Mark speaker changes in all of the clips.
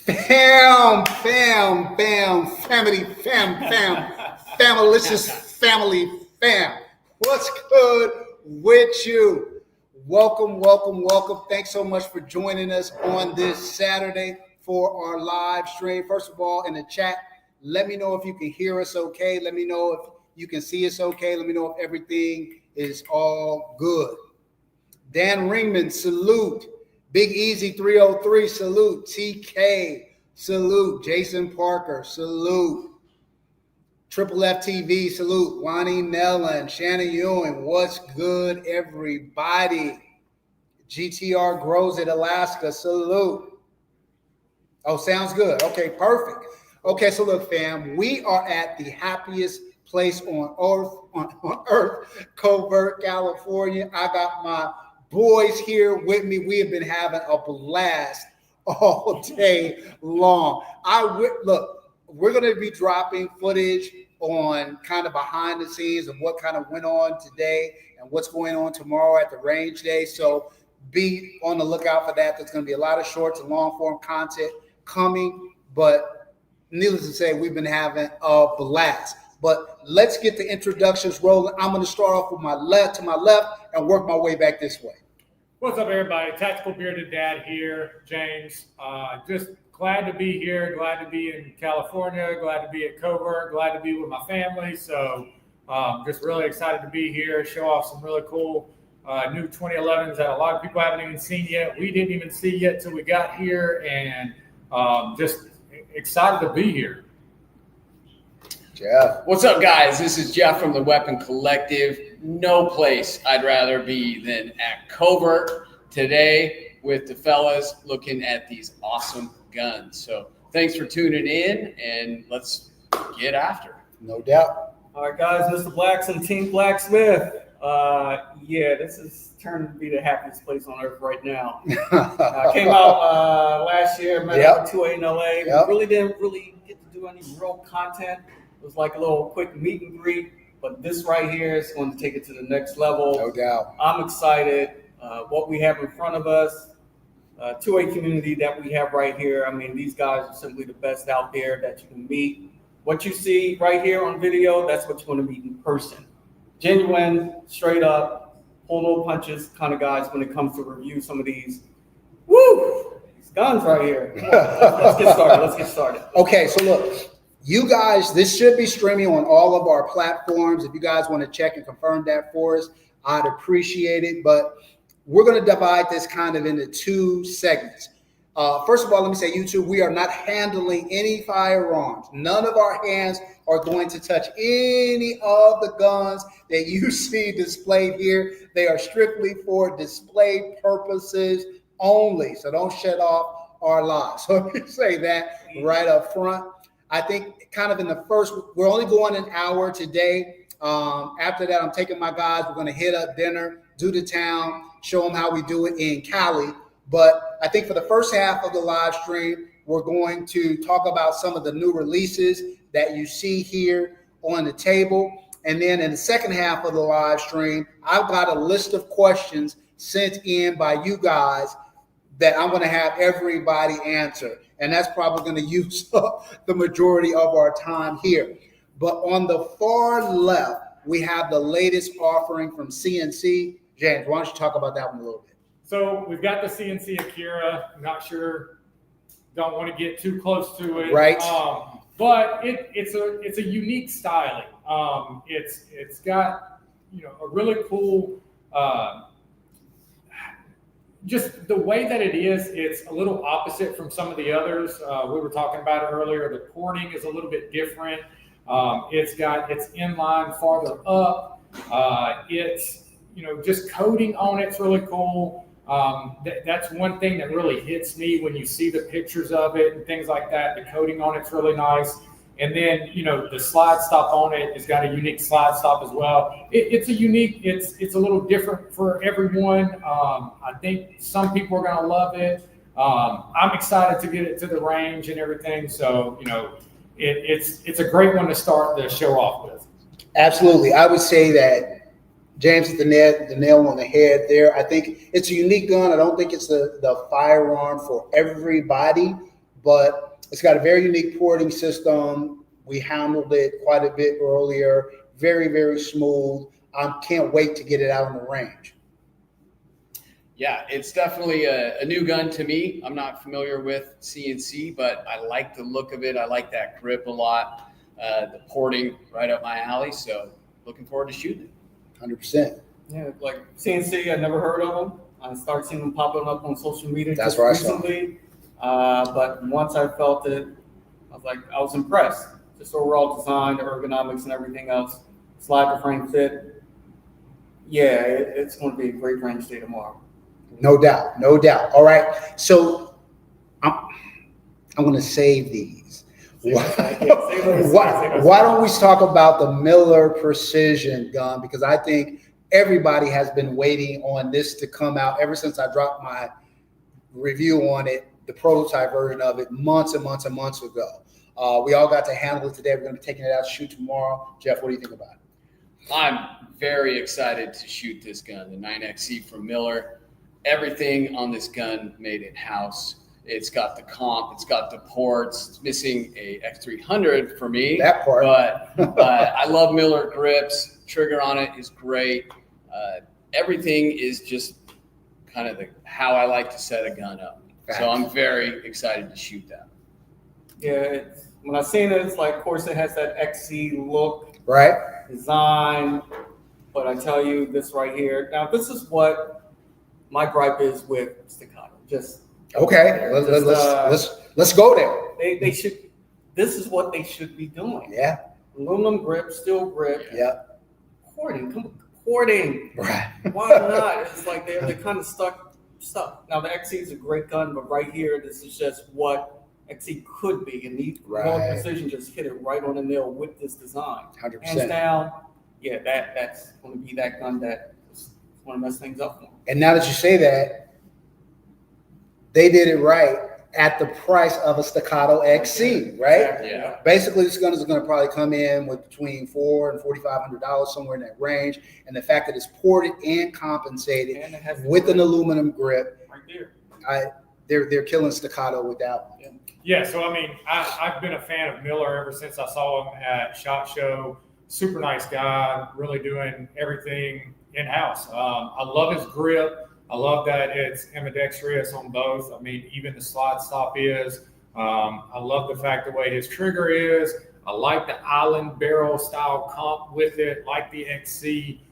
Speaker 1: Famalicious family, fam. What's good with you? Welcome. Thanks so much for joining us on this Saturday for our live stream. First of all, in the chat, let me know if you can hear us okay. Let me know if you can see us okay. Let me know if everything is all good. Dan Ringman, salute. Big Easy 303, salute. TK, salute. Jason Parker, salute. Triple FTV, salute. Lonnie Nellan, Shannon Ewing, what's good, everybody? GTR Grows at Alaska, salute. Oh, sounds good. Okay, perfect. Okay, so look, fam, we are at the happiest place on earth, Covert, California. I got my boys here with me. We have been having a blast all day long. Look, we're going to be dropping footage on kind of behind the scenes of what kind of went on today and what's going on tomorrow at the range day. So be on the lookout for that. There's going to be a lot of shorts and long form content coming, but needless to say, we've been having a blast. But let's get the introductions rolling. I'm going to start off with my left and work my way back this way.
Speaker 2: What's up, everybody? Tactical Bearded Dad here, James. Just glad to be here. Glad to be in California. Glad to be at Covert. Glad to be with my family. So just really excited to be here. Show off some really cool new 2011s that a lot of people haven't even seen yet. We didn't even see yet till we got here, and just excited to be here.
Speaker 1: Jeff.
Speaker 3: What's up, guys? This is Jeff from the Weapon Collective. No place I'd rather be than at Covert today with the fellas looking at these awesome guns. So thanks for tuning in, and let's get after it.
Speaker 1: No doubt.
Speaker 4: All right, guys, Mr. Blacks and Team Blacksmith. This is turning to be the happiest place on earth right now. I came out last year, met up with 2A-N-LA. We really didn't get to do any real content. It was like a little quick meet and greet, but this right here is going to take it to the next level.
Speaker 1: No doubt.
Speaker 4: I'm excited. What we have in front of us, 2A community that we have right here. I mean, these guys are simply the best out there that you can meet. What you see right here on video, that's what you're going to meet in person. Genuine, straight up, pull no punches kind of guys when it comes to review some of these. Woo! These guns right here. Let's get started.
Speaker 1: Okay, so look. You guys, this should be streaming on all of our platforms. If you guys want to check and confirm that for us, I'd appreciate it. But we're going to divide this kind of into two segments. First of all, let me say, YouTube, we are not handling any firearms. None of our hands are going to touch any of the guns that you see displayed here. They are strictly for display purposes only. So don't shut off our lives. So let me say that right up front. I think kind of in the first, we're only going an hour today. After that, I'm taking my guys. We're going to hit up dinner, do the town, show them how we do it in Cali. But I think for the first half of the live stream, we're going to talk about some of the new releases that you see here on the table. And then in the second half of the live stream, I've got a list of questions sent in by you guys that I'm going to have everybody answer. And that's probably going to use up the majority of our time here. But on the far left, we have the latest offering from CNC. James, why don't you talk about that one a little bit?
Speaker 2: So we've got the CNC Akira. I'm not sure, don't want to get too close to it.
Speaker 1: Right.
Speaker 2: But it's a unique styling. It's got a really cool. Just the way that it is, it's a little opposite from some of the others. We were talking about it earlier. The porting is a little bit different. It's inline farther up. It's just coating on it's really cool. That's one thing that really hits me when you see the pictures of it and things like that. The coating on it's really nice. And then, the slide stop on it has got a unique slide stop as well. It's a little different for everyone. I think some people are going to love it. I'm excited to get it to the range and everything. So, it's a great one to start the show off with.
Speaker 1: Absolutely. I would say that James hit the nail on the head there. I think it's a unique gun. I don't think it's the firearm for everybody, but it's got a very unique porting system. We handled it quite a bit earlier. Very, very smooth. I can't wait to get it out on the range.
Speaker 3: Yeah, it's definitely a new gun to me. I'm not familiar with CNC, but I like the look of it. I like that grip a lot. The porting right up my alley. So looking forward to shooting it.
Speaker 1: 100%.
Speaker 4: Yeah, like CNC, I never heard of them. I started seeing them popping up on social media
Speaker 1: That's
Speaker 4: just
Speaker 1: where I saw
Speaker 4: recently. But once I felt it, I was impressed. Just overall design, the ergonomics, and everything else. Slide to frame fit. Yeah, it's going to be a great range day tomorrow.
Speaker 1: No doubt, no doubt. All right, so I'm going to save these. Why don't we talk about the Miller Precision gun? Because I think everybody has been waiting on this to come out ever since I dropped my review on it, the prototype version of it, months and months and months ago. We all got to handle it today. We're going to be taking it out to shoot tomorrow. Jeff, what do you think about it?
Speaker 3: I'm very excited to shoot this gun, the 9XC from Miller. Everything on this gun made in-house. It's got the comp, it's got the ports. It's missing a X300 for me.
Speaker 1: That part.
Speaker 3: But I love Miller grips. Trigger on it is great. Everything is just kind of how I like to set a gun up. So I'm very excited to shoot that.
Speaker 4: Yeah, when I seen it, it's like, of course, it has that XC look,
Speaker 1: Right?
Speaker 4: design. But I tell you this right here. Now, this is what my gripe is with staccato. Just
Speaker 1: Okay, let's go there.
Speaker 4: they should. This is what they should be doing.
Speaker 1: Yeah,
Speaker 4: Aluminum grip, steel grip.
Speaker 1: yeah,
Speaker 4: Porting.
Speaker 1: right.
Speaker 4: Why not? It's like they're kind of stuck. Now the XC is a great gun, but right here, this is just what XC could be, and the
Speaker 1: Right.
Speaker 4: Precision just hit it right on the nail with this design.
Speaker 1: 100%.
Speaker 4: Hands down, yeah, that's going to be that gun that's going to mess things up for them.
Speaker 1: And now that you say that, they did it right at the price of a staccato XC, right?
Speaker 4: Exactly.
Speaker 3: Yeah.
Speaker 1: Basically, this gun is going to probably come in with between $400 and $4,500, somewhere in that range. And the fact that it's ported and compensated
Speaker 4: And it has
Speaker 1: with an aluminum grip,
Speaker 4: right there.
Speaker 1: they're killing staccato with that one.
Speaker 2: Yeah, so I mean, I've been a fan of Miller ever since I saw him at SHOT Show. Super nice guy, really doing everything in-house. I love his grip. I love that it's ambidextrous on both. I mean, even the slide stop is. I love the fact the way his trigger is. I like the island barrel style comp with it, like the XC.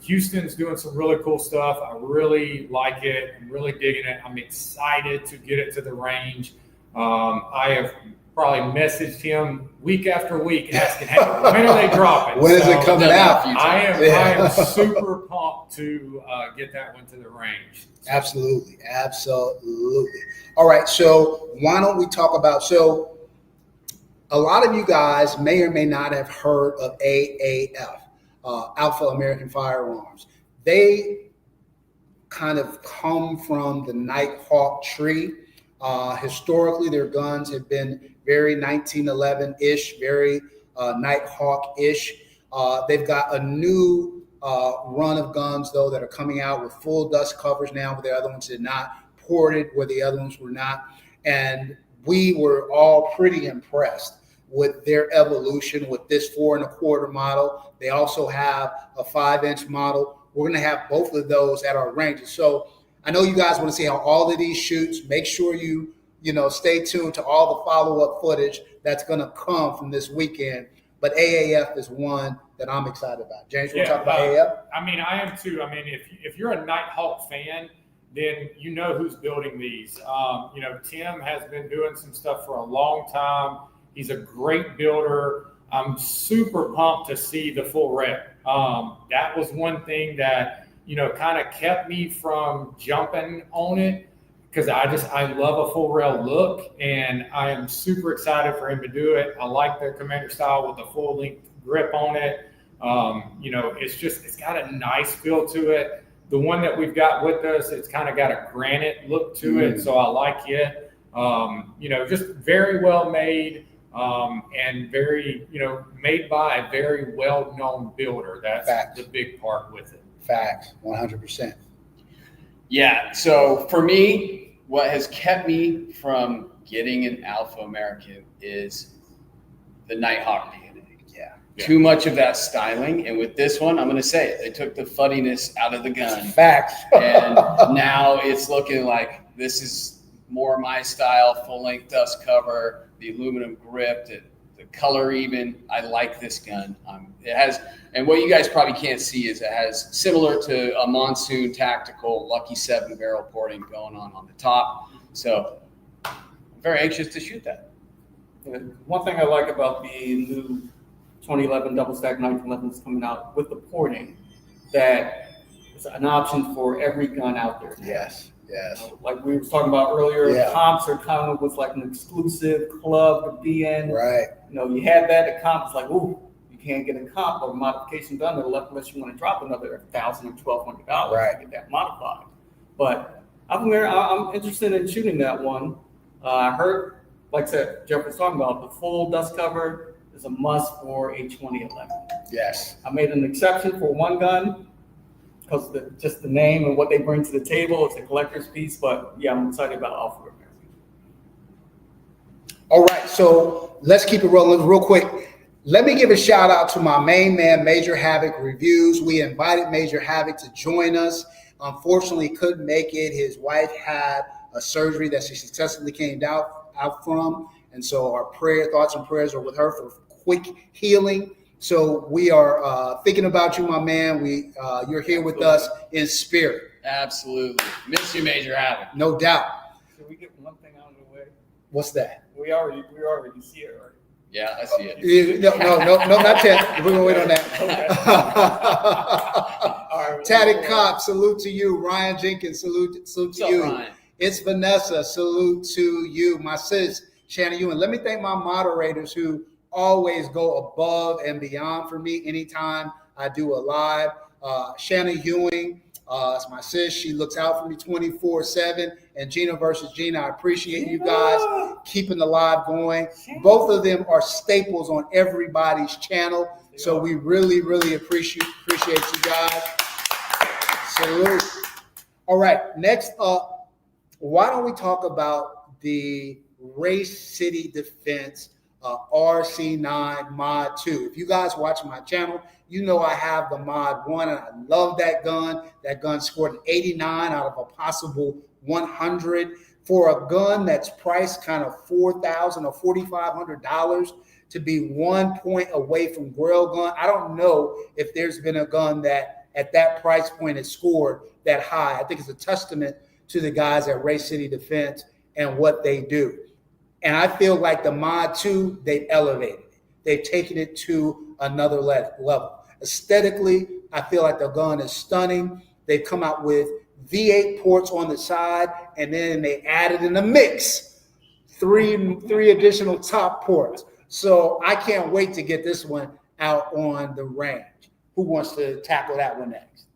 Speaker 2: Houston's doing some really cool stuff. I really like it. I'm really digging it. I'm excited to get it to the range. I have probably messaged him week after week asking, hey, when are they dropping?
Speaker 1: When is it coming out?
Speaker 2: I am super pumped to get that one to the range.
Speaker 1: Absolutely. All right, so why don't we talk about, so a lot of you guys may or may not have heard of AAF, Alpha American Firearms. They kind of come from the Nighthawk tree. Historically, their guns have been very 1911-ish, very Nighthawk-ish. They've got a new run of guns, though, that are coming out with full dust covers now, where the other ones did not, ported where the other ones were not. And we were all pretty impressed with their evolution with this 4 1/4 model. They also have a 5-inch model. We're going to have both of those at our ranges. So I know you guys want to see how all of these shoots. Make sure you stay tuned to all the follow-up footage that's going to come from this weekend. But AAF is one that I'm excited about. James, you want to talk about AAF?
Speaker 2: I mean, I am too. I mean, if you're a Nighthawk fan, then you know who's building these. Tim has been doing some stuff for a long time. He's a great builder. I'm super pumped to see the full rep. That was one thing that kind of kept me from jumping on it, because I love a full rail look, and I am super excited for him to do it. I like their Commander style with the full length grip on it. It's got a nice feel to it. The one that we've got with us, it's kind of got a granite look to it, so I like it. Just very well made, and very, made by a very well-known builder. That's the big part with it.
Speaker 1: Facts, 100%.
Speaker 3: Yeah, so for me, what has kept me from getting an Alpha American is the Nighthawk DNA.
Speaker 1: Yeah.
Speaker 3: Too much of that styling. And with this one, I'm going to say it. They took the fuddiness out of the gun.
Speaker 1: Facts.
Speaker 3: And now it's looking like this is more my style, full-length dust cover, the aluminum grip, the color even. I like this gun. It has, and what you guys probably can't see is it has, similar to a Monsoon Tactical Lucky 7 barrel porting going on the top. So I'm very anxious to shoot that.
Speaker 4: One thing I like about the new 2011 double stack 1911s coming out with the porting, that it's an option for every gun out there.
Speaker 1: Yes. Yes.
Speaker 4: Like we were talking about earlier,
Speaker 1: Yeah.
Speaker 4: comps are kind of was like an exclusive club to be in.
Speaker 1: Right.
Speaker 4: You know, you had that at comp, it's like, ooh, you can't get a comp or modification done unless you want to drop another $1,000 or $1,200
Speaker 1: Right.
Speaker 4: to get that modified. But I'm interested in shooting that one. I heard, like I said, Jeff was talking about the full dust cover is a must for a 2011.
Speaker 1: Yes.
Speaker 4: I made an exception for one gun because just the name and what they bring to the table. It's a collector's piece, but yeah, I'm excited about Alpha American.
Speaker 1: All right, so let's keep it rolling real quick. Let me give a shout out to my main man, Major Havoc Reviews. We invited Major Havoc to join us. Unfortunately, couldn't make it. His wife had a surgery that she successfully came out from. And so our thoughts and prayers are with her for quick healing. So we are thinking about you, my man. You're here with us in spirit.
Speaker 3: Absolutely. Miss you, Major Havoc.
Speaker 1: No doubt.
Speaker 4: Should we get one thing out of the way?
Speaker 1: What's that?
Speaker 4: We already see it, right?
Speaker 3: Yeah, I see it.
Speaker 1: No, not that. We're going to wait on that.
Speaker 4: All right,
Speaker 1: Tatted Cop, salute to you. Ryan Jenkins, salute to
Speaker 3: What's up,
Speaker 1: you.
Speaker 3: Ryan?
Speaker 1: It's Vanessa, salute to you. My sis, Shannon Ewan. Let me thank my moderators who always go above and beyond for me anytime I do a live. Shannon Ewing, it's my sis. She looks out for me 24/7. And Gina versus Gina, I appreciate you guys keeping the live going. Both of them are staples on everybody's channel. So we really, really appreciate you guys. Salute. All right, next up, why don't we talk about the Race City Defense RC9 Mod 2. If you guys watch my channel, you know I have the Mod 1, and I love that gun. That gun scored an 89 out of a possible 100. For a gun that's priced kind of $4,000 or $4,500 to be 1 point away from Grail gun, I don't know if there's been a gun that at that price point has scored that high. I think it's a testament to the guys at Race City Defense and what they do. And I feel like the Mod 2, they've elevated it. They've taken it to another level. Aesthetically, I feel like the gun is stunning. They've come out with V8 ports on the side, and then they added in the mix three additional top ports. So I can't wait to get this one out on the range. Who wants to tackle that one next?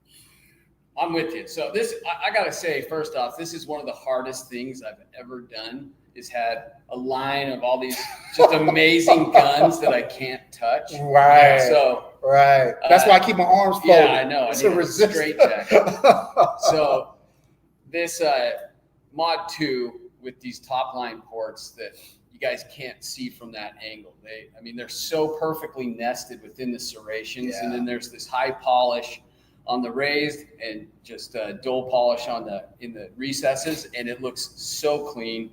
Speaker 3: I'm with you. So this, I got to say, first off, this is one of the hardest things I've ever done, is had a line of all these just amazing guns that I can't touch.
Speaker 1: Right.
Speaker 3: So
Speaker 1: right. That's why I keep my arms folded.
Speaker 3: Yeah, I know.
Speaker 1: It's
Speaker 3: I
Speaker 1: a
Speaker 3: need a straight jacket. So this Mod 2 with these top line ports that you guys can't see from that angle. They're so perfectly nested within the serrations.
Speaker 1: Yeah.
Speaker 3: And then there's this high polish on the raised and just dull polish in the recesses, and it looks so clean.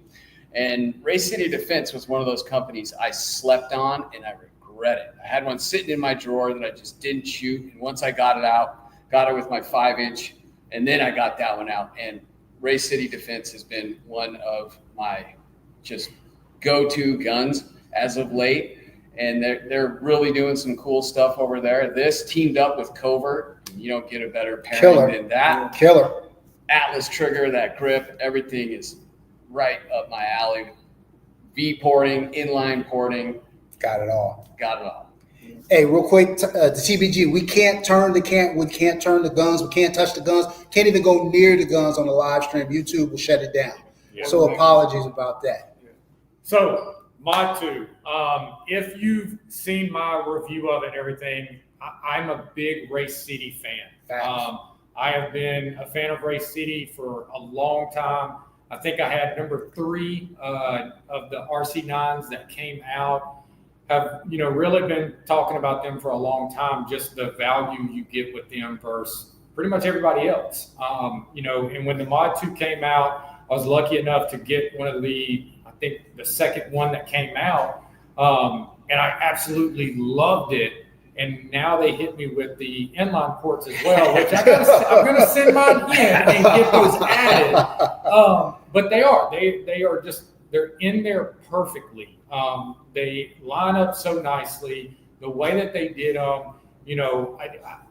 Speaker 3: And Race City Defense was one of those companies I slept on, and I regret it. I had one sitting in my drawer that I just didn't shoot, and once I got it out, got it with my 5-inch, and then I got that one out. And Race City Defense has been one of my just go-to guns as of late, and they're really doing some cool stuff over there. This teamed up with Covert. You don't get a better pairing than that.
Speaker 1: Killer.
Speaker 3: Atlas trigger, that grip, everything is right up my alley. V porting, inline porting.
Speaker 1: Got it all.
Speaker 3: Got it all.
Speaker 1: Hey, real quick, the TBG, we can't turn the guns, we can't touch the guns, can't even go near the guns on the live stream. YouTube will shut it down.
Speaker 2: Yeah.
Speaker 1: So apologies about that.
Speaker 2: So Mod 2, if you've seen my review of it and everything, I'm a big Race City fan. I have been a fan of Race City for a long time. I think I had number 3 of the RC9s that came out. Have, you know, really been talking about them for a long time, just the value you get with them versus pretty much everybody else. You know, and when the Mod 2 came out, I was lucky enough to get one of I think the second one that came out, and I absolutely loved it. And now they hit me with the inline ports as well, which I'm going to send mine in and get those added. But they are just, they're in there perfectly. They line up so nicely. The way that they did them, you know,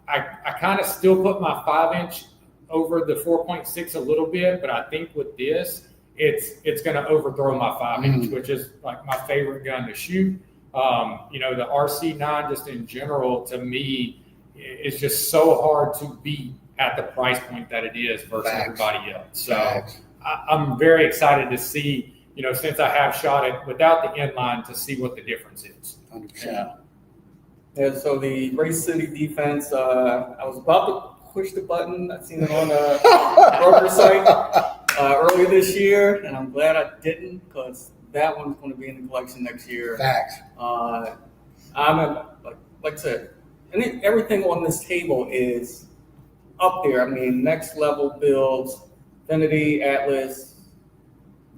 Speaker 2: I kind of still put my 5-inch over the 4.6 a little bit, but I think with this, it's going to overthrow my 5-inch, which is like my favorite gun to shoot. You know, the RC9 just in general, to me, is just so hard to beat at the price point that it is versus everybody else. So I'm very excited to see, you know, since I have shot it without the inline, to see what the difference is.
Speaker 1: 100%.
Speaker 4: Yeah, so the Race City defense, I was about to push the button. I seen it on a broker site earlier this year, and I'm glad I didn't, because that one's going to be in the collection next year.
Speaker 1: Facts.
Speaker 4: Like I said, everything on this table is up there. I mean, next level builds, Infinity, Atlas.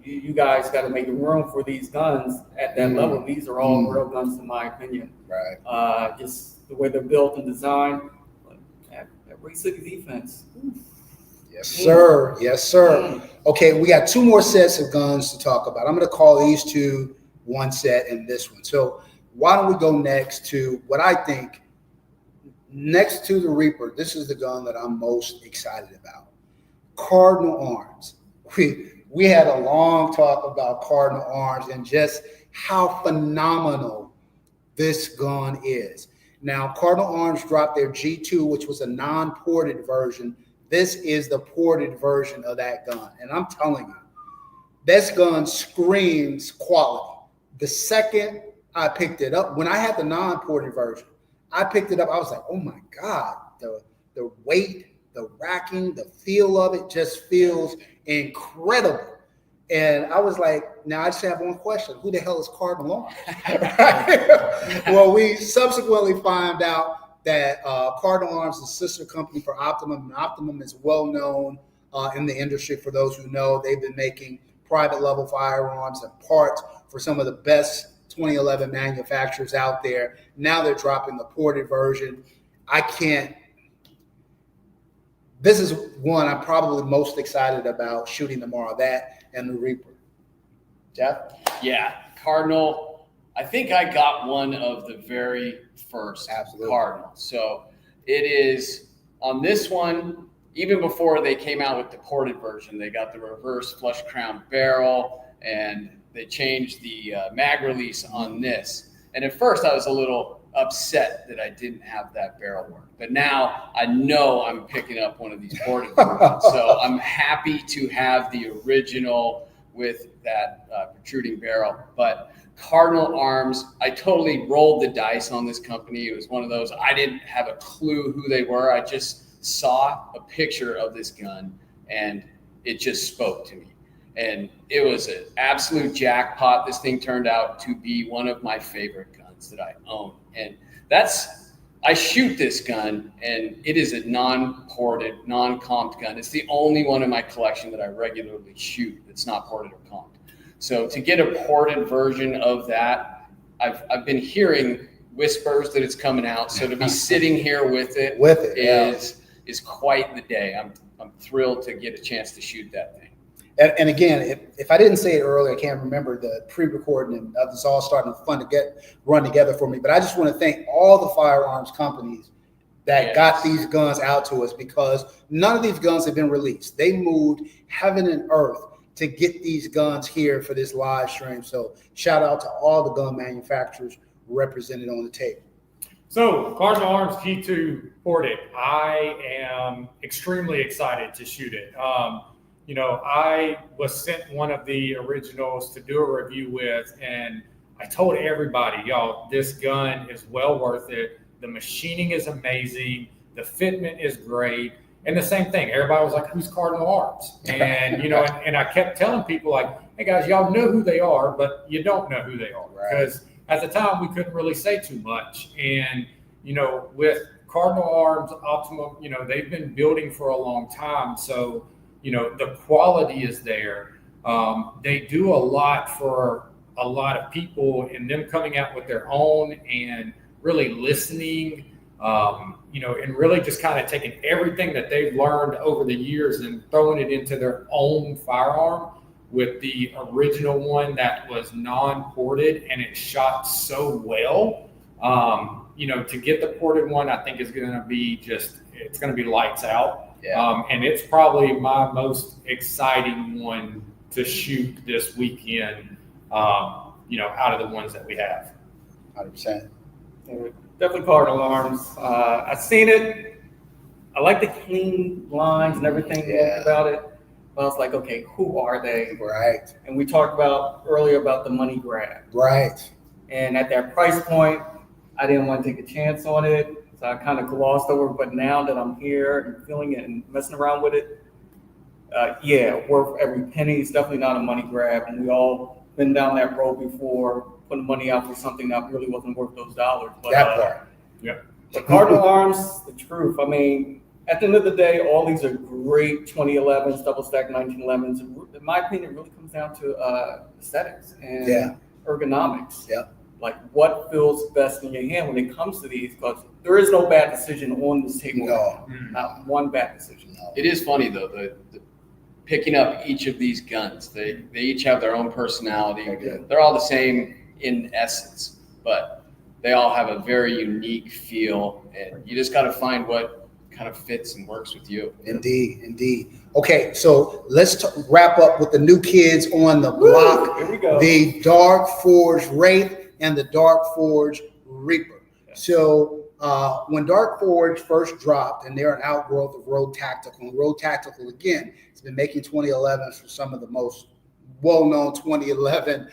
Speaker 4: You guys got to make room for these guns at that level. These are all real guns, in my opinion.
Speaker 1: Right.
Speaker 4: Just the way they're built and designed. That Race City defense.
Speaker 1: Yes, sir. Yes, sir. Okay, we got 2 more sets of guns to talk about. I'm going to call these 2 one set and this one. So why don't we go next to what I think, next to the Reaper, this is the gun that I'm most excited about. Cardinal Arms. We had a long talk about Cardinal Arms and just how phenomenal this gun is. Now, Cardinal Arms dropped their G2, which was a non-ported version. This is the ported version of that gun. And I'm telling you, this gun screams quality. The second I picked it up, when I had the non-ported version, I picked it up, I was like, oh my God, the weight, the racking, the feel of it just feels incredible. And I was like, now I just have one question. Who the hell is Cardinal Arms? Well, we subsequently find out that Cardinal Arms is a sister company for Optimum. And Optimum is well known in the industry. For those who know, they've been making private level firearms and parts for some of the best 2011 manufacturers out there. Now they're dropping the ported version. This is one I'm probably most excited about shooting tomorrow, that and the Reaper. Jeff?
Speaker 3: Yeah, Cardinal. I think I got one of the very first Cardinal. So it is on this one, even before they came out with the ported version, they got the reverse flush crown barrel and they changed the mag release on this. And at first I was a little upset that I didn't have that barrel work. But now I know I'm picking up one of these ported versions. So I'm happy to have the original with that protruding barrel. But Cardinal Arms, I totally rolled the dice on this company. It was one of those, I didn't have a clue who they were. I just saw a picture of this gun and it just spoke to me. And it was an absolute jackpot. This thing turned out to be one of my favorite guns that I own. And I shoot this gun and it is a non-ported, non-comped gun. It's the only one in my collection that I regularly shoot that's not ported or comped. So to get a ported version of that, I've been hearing whispers that it's coming out. So to be sitting here with it is quite the day. I'm thrilled to get a chance to shoot that thing.
Speaker 1: And again, if I didn't say it earlier, I can't remember the pre-recording and it's all starting to run together for me. But I just want to thank all the firearms companies that got these guns out to us, because none of these guns have been released. They moved heaven and earth to get these guns here for this live stream. So shout out to all the gun manufacturers represented on the table.
Speaker 2: So Cardinal Arms G2 ported. I am extremely excited to shoot it. You know, I was sent one of the originals to do a review with, and I told everybody, y'all, this gun is well worth it. The machining is amazing. The fitment is great. And the same thing, everybody was like, who's Cardinal Arms? And, and I kept telling people like, hey guys, y'all know who they are, but you don't know who they are. Because at the time we couldn't really say too much. And, with Cardinal Arms, Optimum, they've been building for a long time. So, the quality is there. They do a lot for a lot of people, and them coming out with their own and really listening, and really just kind of taking everything that they've learned over the years and throwing it into their own firearm with the original one that was non-ported, and it shot so well. To get the ported one, I think is going to be it's going to be lights out.
Speaker 3: Yeah.
Speaker 2: And it's probably my most exciting one to shoot this weekend, out of the ones that we have.
Speaker 1: 100%.
Speaker 4: Definitely Cardinal Arms. I've seen it. I like the clean lines and everything about it. But I was like, okay, who are they?
Speaker 1: Right.
Speaker 4: And we talked earlier about the money grab.
Speaker 1: Right.
Speaker 4: And at that price point, I didn't want to take a chance on it. So I kind of glossed over. But now that I'm here and feeling it and messing around with it, worth every penny. It's definitely not a money grab. And we all been down that road before, putting money out for something that really wasn't worth those dollars. But,
Speaker 1: that part.
Speaker 4: The Cardinal Arms, the truth. I mean, at the end of the day, all these are great 2011s, double stack 1911s. In my opinion, it really comes down to aesthetics and ergonomics.
Speaker 1: Yeah.
Speaker 4: Like what feels best in your hand when it comes to these, because there is no bad decision on this table.
Speaker 1: No.
Speaker 4: Not one bad decision.
Speaker 1: No.
Speaker 3: It is funny though, the picking up each of these guns. They each have their own personality. They're all the same in essence, but they all have a very unique feel, and you just got to find what kind of fits and works with you.
Speaker 1: Indeed. Okay, so let's wrap up with the new kids on the block.
Speaker 4: Here we go.
Speaker 1: The Dark Forge Wraith and the Dark Forge Reaper. So when Dark Forge first dropped, and they're an outgrowth of Road Tactical, and Road Tactical, again, has been making 2011s for some of the most well-known 2011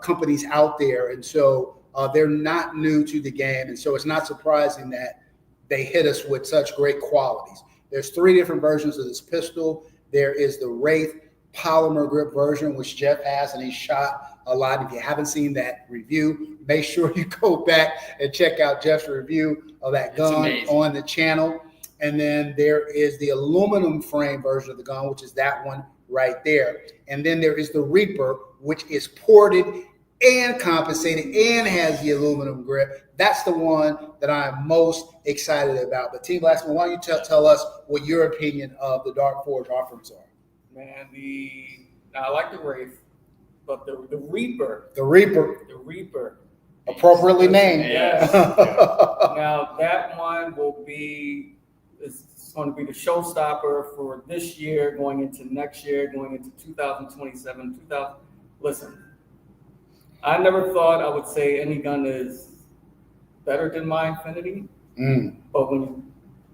Speaker 1: companies out there. And so they're not new to the game. And so it's not surprising that they hit us with such great qualities. There's 3 different versions of this pistol. There is the Wraith polymer grip version, which Jeff has, and he shot a lot. If you haven't seen that review, make sure you go back and check out Jeff's review of that gun on the channel. And then there is the aluminum frame version of the gun, which is that one right there. And then there is the Reaper, which is ported and compensated and has the aluminum grip. That's the one that I'm most excited about. But Team Blacksmith, why don't you tell us what your opinion of the Dark Forge offerings are?
Speaker 4: Man, I like the Wraith, but the Reaper.
Speaker 1: The Reaper.
Speaker 4: The Reaper.
Speaker 1: Appropriately named.
Speaker 4: Yes. Now that one it's going to be the showstopper for this year, going into next year, going into 2027. Listen, I never thought I would say any gun is better than my Infinity, but when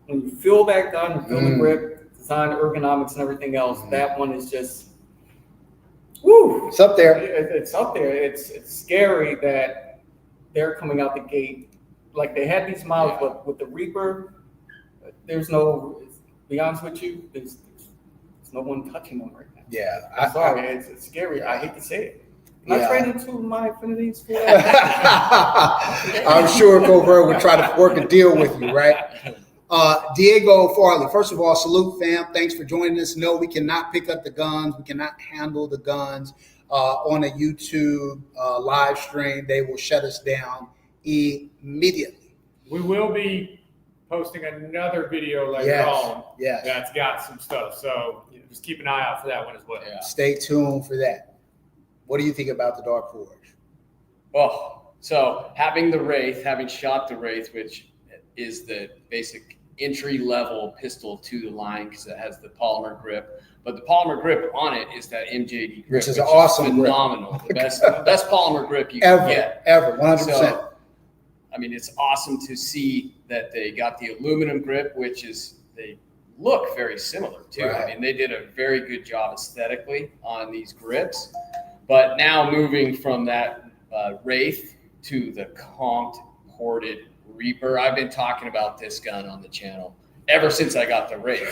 Speaker 4: you feel that gun, you feel the grip, design, ergonomics, and everything else, that one is just, woo!
Speaker 1: It's up there.
Speaker 4: It's up there. It's scary that they're coming out the gate like they had these models, but with the Reaper, there's no. To be honest with you, there's no one touching them right now.
Speaker 1: Yeah,
Speaker 4: I'm sorry, it's scary. I hate to say it. Can I trade into my Infinities for that?
Speaker 1: I'm sure Covert would try to work a deal with you, right? Diego Farley, first of all, salute, fam. Thanks for joining us. No, we cannot pick up the guns. We cannot handle the guns on a YouTube live stream. They will shut us down immediately.
Speaker 2: We will be posting another video later on that's got some stuff. So just keep an eye out for that one as well.
Speaker 3: Yeah.
Speaker 1: Stay tuned for that. What do you think about the Dark Forge?
Speaker 3: Well, so having shot the Wraith, which is the basic entry-level pistol to the line because it has the polymer grip. But the polymer grip on it is that MJD grip,
Speaker 1: which is awesome,
Speaker 3: phenomenal. The best polymer grip you
Speaker 1: can
Speaker 3: get.
Speaker 1: Ever, 100%.
Speaker 3: So, I mean, it's awesome to see that they got the aluminum grip, which is, they look very similar too. Right. I mean, they did a very good job aesthetically on these grips. But now moving from that Wraith to the comped ported Reaper, I've been talking about this gun on the channel ever since I got the Wraith.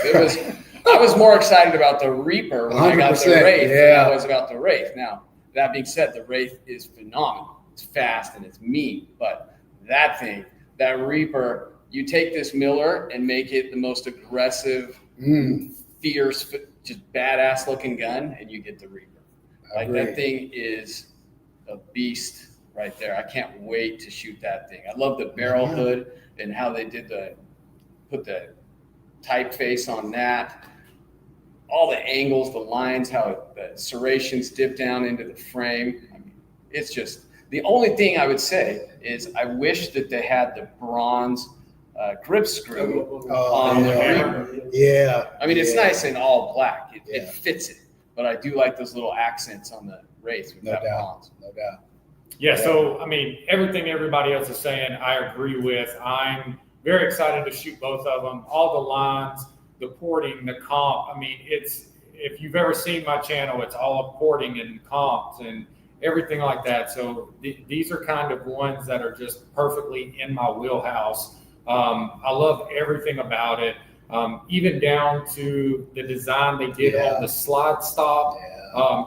Speaker 3: I was more excited about the Reaper when I got the
Speaker 1: 100%,
Speaker 3: Wraith than
Speaker 1: yeah.
Speaker 3: I was about the Wraith. Now, that being said, the Wraith is phenomenal. It's fast and it's mean, but that thing, that Reaper, you take this Miller and make it the most aggressive, fierce, just badass looking gun, and you get the Reaper. Like that thing is a beast right there. I can't wait to shoot that thing. I love the barrel hood and how they put the typeface on that. All the angles, the lines, how the serrations dip down into the frame. I mean, it's just, the only thing I would say is I wish that they had the bronze grip screw on the Reaper.
Speaker 1: Yeah.
Speaker 3: I mean, it's nice in all black. It fits it. But I do like those little accents on the Wraith with that bronze.
Speaker 1: No doubt.
Speaker 2: Yeah, so I mean, everything everybody else is saying, I agree with. I'm very excited to shoot both of them. All the lines, the porting, the comp. I mean, if you've ever seen my channel, it's all porting and comps and everything like that. So these are kind of ones that are just perfectly in my wheelhouse. I love everything about it, even down to the design they did on the slide stop,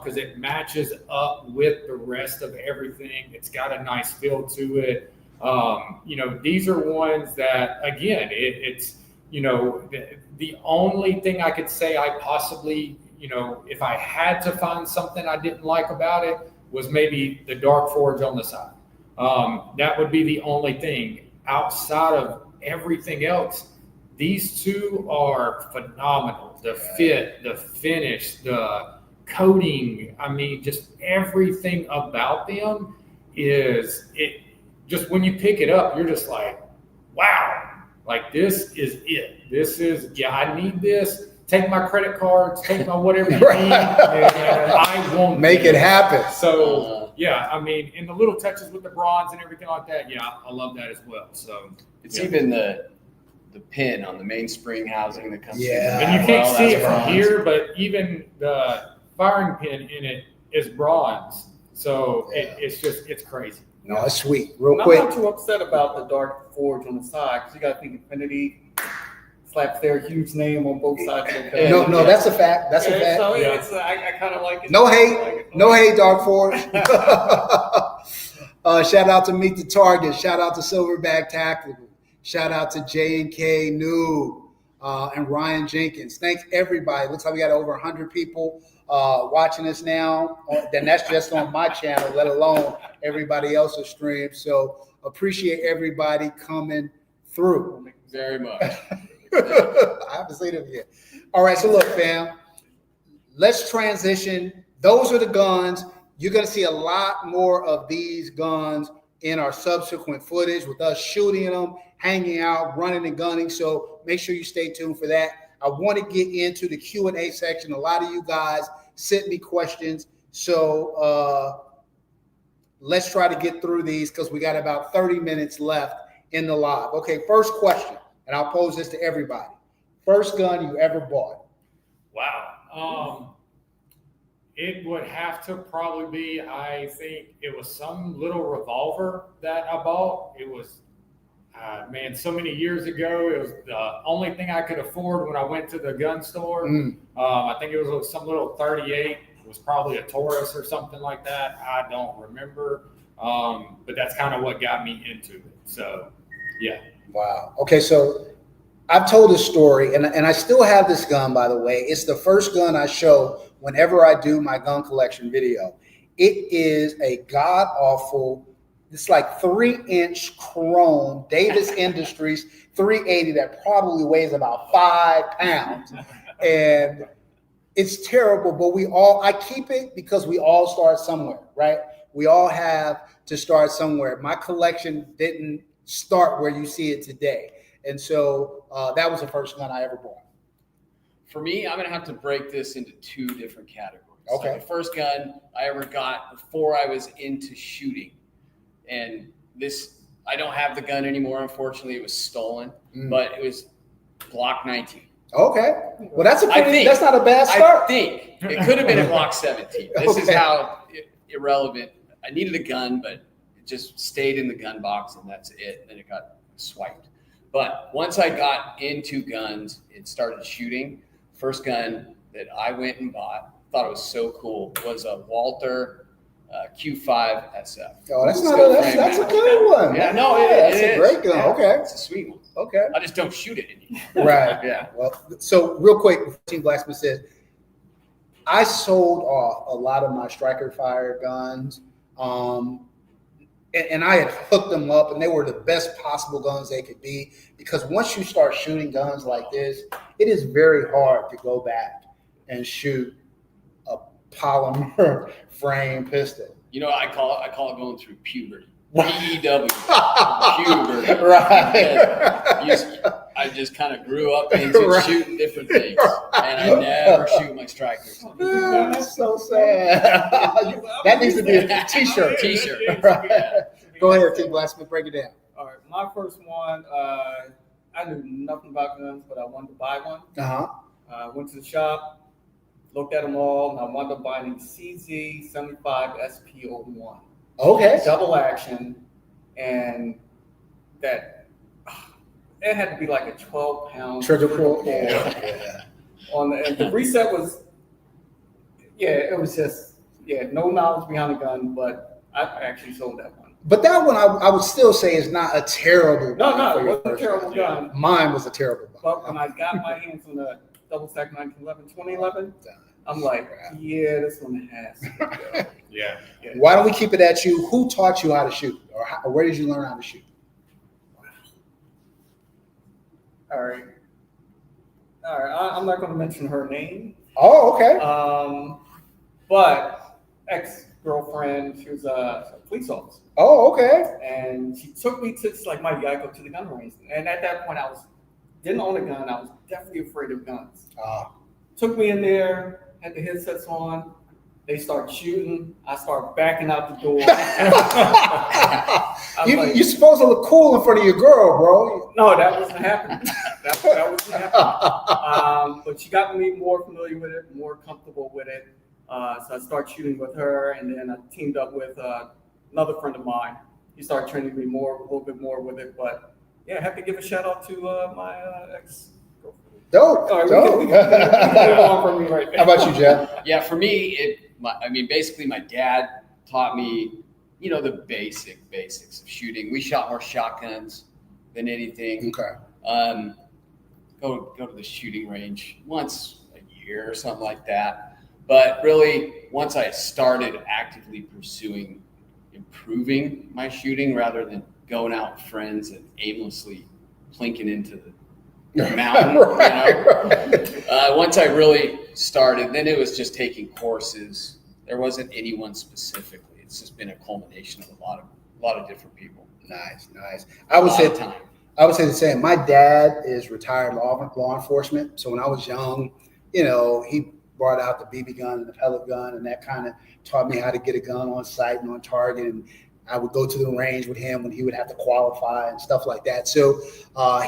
Speaker 2: because it matches up with the rest of everything. It's got a nice feel to it. These are ones that, again, it's the only thing I could say I possibly, if I had to find something I didn't like about it, was maybe the dark forge on the side. That would be the only thing. Outside of everything else, these two are phenomenal. The fit, the finish, the coating, I mean, just everything about them is it. Just when you pick it up, you're just like, wow, like this is it. This is, I need this. Take my credit cards, take my whatever you need, and I won't
Speaker 1: make it happen.
Speaker 2: So I mean, and the little touches with the bronze and everything like that, I love that as well. So
Speaker 3: it's even the pin on the mainspring housing that comes in.
Speaker 2: And you can't see it from here, but even the firing pin in it is bronze. So it's crazy.
Speaker 1: No, it's sweet. Real
Speaker 4: I'm
Speaker 1: quick.
Speaker 4: not too upset about the dark forge on the side because you got to think Infinity slaps their huge name on both sides of the page.
Speaker 1: No, that's a fact. That's a fact.
Speaker 4: So it's, I kind of like it.
Speaker 1: No hate. No hate, Dark Forge. Shout out to Meet the Target. Shout out to Silverback Tactical. Shout out to J&K Noob and Ryan Jenkins. Thanks, everybody. Looks like we got over 100 people watching us now. Then that's just on my channel, let alone everybody else's stream. So appreciate everybody coming through.
Speaker 3: Very much.
Speaker 1: I haven't seen them yet. All right, so look, fam, let's transition. Those are the guns. You're going to see a lot more of these guns in our subsequent footage with us shooting them, hanging out, running and gunning. So make sure you stay tuned for that. I want to get into the Q&A section. A lot of you guys sent me questions. So let's try to get through these because we got about 30 minutes left in the live. Okay, first question. And I'll pose this to everybody. First gun you ever bought?
Speaker 2: Wow. It would have to probably be, I think it was some little revolver that I bought. It was, so many years ago. It was the only thing I could afford when I went to the gun store. I think it was some little 38. It was probably a Taurus or something like that. I don't remember. But that's kind of what got me into it. So, yeah.
Speaker 1: Wow. Okay, so I've told this story, and I still have this gun, by the way. It's the first gun I show whenever I do my gun collection video. It is a god-awful, it's like 3-inch chrome Davis Industries 380 that probably weighs about 5 pounds. And it's terrible, but I keep it because we all start somewhere, right? We all have to start somewhere. My collection didn't start where you see it today. And so that was the first gun I ever bought.
Speaker 3: For me, I'm going to have to break this into 2 different categories.
Speaker 1: Okay.
Speaker 3: So the first gun I ever got before I was into shooting. And this, I don't have the gun anymore. Unfortunately, it was stolen, but it was Glock 19.
Speaker 1: Okay. Well, that's not a bad start.
Speaker 3: I think it could have been a Glock 17. This is how irrelevant. I needed a gun, but it just stayed in the gun box and that's it. Then it got swiped. But once I got into guns and started shooting, first gun that I went and bought, thought it was so cool, was a Walter Q5 SF.
Speaker 1: Oh, that's a good one.
Speaker 3: Yeah, no,
Speaker 1: that's a great gun.
Speaker 3: Yeah,
Speaker 1: Okay,
Speaker 3: it's a sweet one.
Speaker 1: Okay.
Speaker 3: I just don't shoot it anymore.
Speaker 1: Right.
Speaker 3: Yeah.
Speaker 1: Well, so real quick, before Team Blacksmith says, I sold off a lot of my striker fire guns, and I had hooked them up, and they were the best possible guns they could be. Because once you start shooting guns like this, it is very hard to go back and shoot a polymer frame pistol.
Speaker 3: You know, I call it going through puberty. PEW. Puberty.
Speaker 1: Right.
Speaker 3: I just kind of grew up into shooting different things, and I never shoot my strikers.
Speaker 1: That's so sad. That needs to be a t-shirt.
Speaker 3: T-shirt.
Speaker 1: Right. Go ahead, Team Blacksmith, break it down.
Speaker 4: All right, my first one, I knew nothing about guns, but I wanted to buy one. Went to the shop, looked at them all, and I wound up buying a CZ75 SP01.
Speaker 1: Okay.
Speaker 4: Double action, and that it had to be like a 12-pound
Speaker 1: Trigger pull.
Speaker 4: Yeah. And the reset was, it was just, no knowledge behind the gun, but I actually sold that one.
Speaker 1: But that one, I would still say is not a terrible gun.
Speaker 4: No, it wasn't a terrible gun.
Speaker 1: Mine was a terrible gun.
Speaker 4: But when I got my hands on the double stack 2011, I'm like, this one has to go.
Speaker 2: Yeah.
Speaker 1: Why don't we keep it at you? Who taught you how to shoot, or where did you learn how to shoot?
Speaker 4: All right. I'm not going to mention her name.
Speaker 1: Oh, okay.
Speaker 4: But ex-girlfriend, she was a police officer.
Speaker 1: Oh, okay.
Speaker 4: And she took me to, like, my go to the gun range. And at that point, didn't own a gun. I was definitely afraid of guns. Took me in there, had the headsets on. They start shooting. I start backing out the door.
Speaker 1: You're supposed to look cool in front of your girl, bro.
Speaker 4: No, that wasn't happening. That wasn't happening. But she got me more familiar with it, more comfortable with it. So I started shooting with her, and then I teamed up with another friend of mine. He started training me a little bit more with it. But I have to give a shout out to my ex.
Speaker 1: Dope.
Speaker 4: All right,
Speaker 1: Dope.
Speaker 4: we can move on from me right there.
Speaker 1: How about you, Jeff?
Speaker 3: Yeah, for me, basically my dad taught me, the basics of shooting. We shot more shotguns than anything.
Speaker 1: Okay.
Speaker 3: Go to the shooting range once a year or something like that. But really, once I started actively pursuing improving my shooting rather than going out with friends and aimlessly plinking into the mountain, once I really started, then it was just taking courses. There wasn't anyone specifically. It's just been a culmination of a lot of different people.
Speaker 1: Nice. I would say the same. My dad is retired law enforcement. So when I was young, he brought out the BB gun and the pellet gun, and that kind of taught me how to get a gun on sight and on target. And I would go to the range with him when he would have to qualify and stuff like that. So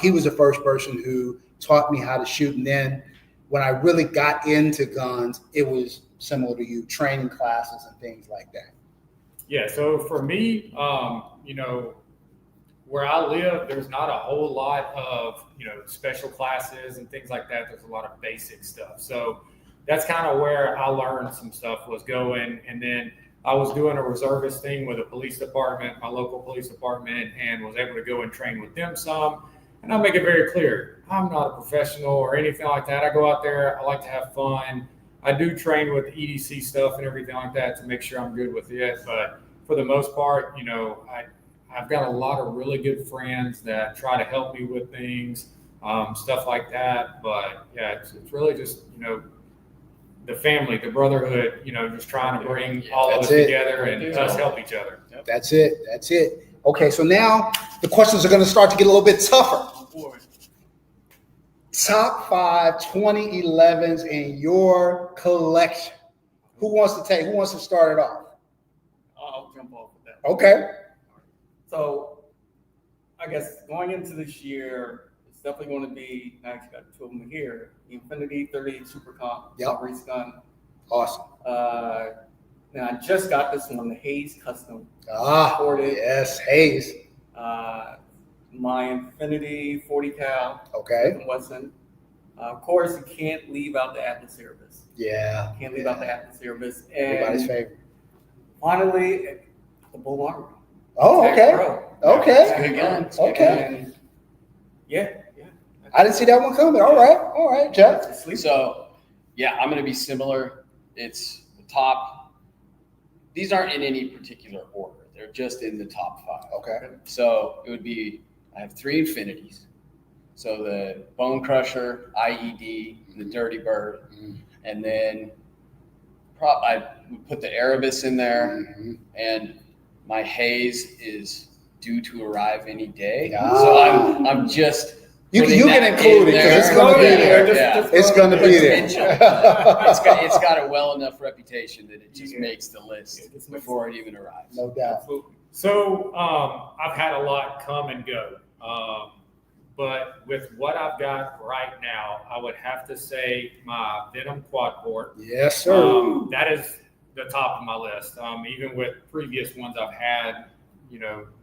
Speaker 1: he was the first person who taught me how to shoot. And then when I really got into guns, it was similar to you, training classes and things like that.
Speaker 2: Yeah. So for me, where I live, there's not a whole lot of, special classes and things like that. There's a lot of basic stuff. So that's kind of where I learned some stuff was going. And then I was doing a reservist thing with a police department, my local police department, and was able to go and train with them some. And I'll make it very clear, I'm not a professional or anything like that. I go out there, I like to have fun. I do train with EDC stuff and everything like that to make sure I'm good with it. But for the most part, I've got a lot of really good friends that try to help me with things, stuff like that. But it's really just, the family, the brotherhood, just trying to bring all of us together and us help each other.
Speaker 1: Yep. That's it. Okay, so now the questions are going to start to get a little bit tougher. Top 5 2011s in your collection. Who wants to start it off?
Speaker 4: I'll jump off with that.
Speaker 1: Okay.
Speaker 4: So I guess going into this year, it's definitely going to be, I actually got two of them here, the Infinity 38 Super Comp race gun.
Speaker 1: Awesome.
Speaker 4: And I just got this one, the Hayes Custom.
Speaker 1: Yes, Hayes.
Speaker 4: my Infinity 40 cal,
Speaker 1: Okay.
Speaker 4: Smith & Wesson. Of course, you can't leave out the Atlas Erebus.
Speaker 1: Yeah.
Speaker 4: Can't leave out the Atlas Erebus.
Speaker 1: Everybody's
Speaker 4: And
Speaker 1: favorite.
Speaker 4: finally, the Bull Armory.
Speaker 1: Oh,
Speaker 4: Tag
Speaker 1: okay.
Speaker 4: Pro.
Speaker 1: Okay.
Speaker 3: Good guns.
Speaker 1: Okay.
Speaker 4: And yeah.
Speaker 1: I didn't see that one coming. All right, Jeff.
Speaker 3: So, yeah, I'm going to be similar. It's the top. These aren't in any particular order. They're just in the top 5.
Speaker 1: Okay.
Speaker 3: So it would be, I have 3 Infinities. So the Bone Crusher, IED, the Dirty Bird, and then I would put the Erebus in there, and my Haze is due to arrive any day. So I'm just
Speaker 1: you
Speaker 3: putting
Speaker 1: can
Speaker 3: that
Speaker 1: include
Speaker 3: in
Speaker 1: it
Speaker 3: there.
Speaker 1: because it's going to be there.
Speaker 3: Yeah.
Speaker 1: It's going to be there.
Speaker 3: It's got a well enough reputation that it just makes the list before it even arrives.
Speaker 1: No doubt.
Speaker 2: So I've had a lot come and go. But with what I've got right now, I would have to say my Venom quad port.
Speaker 1: Yes, sir.
Speaker 2: That is the top of my list. Even with previous ones I've had,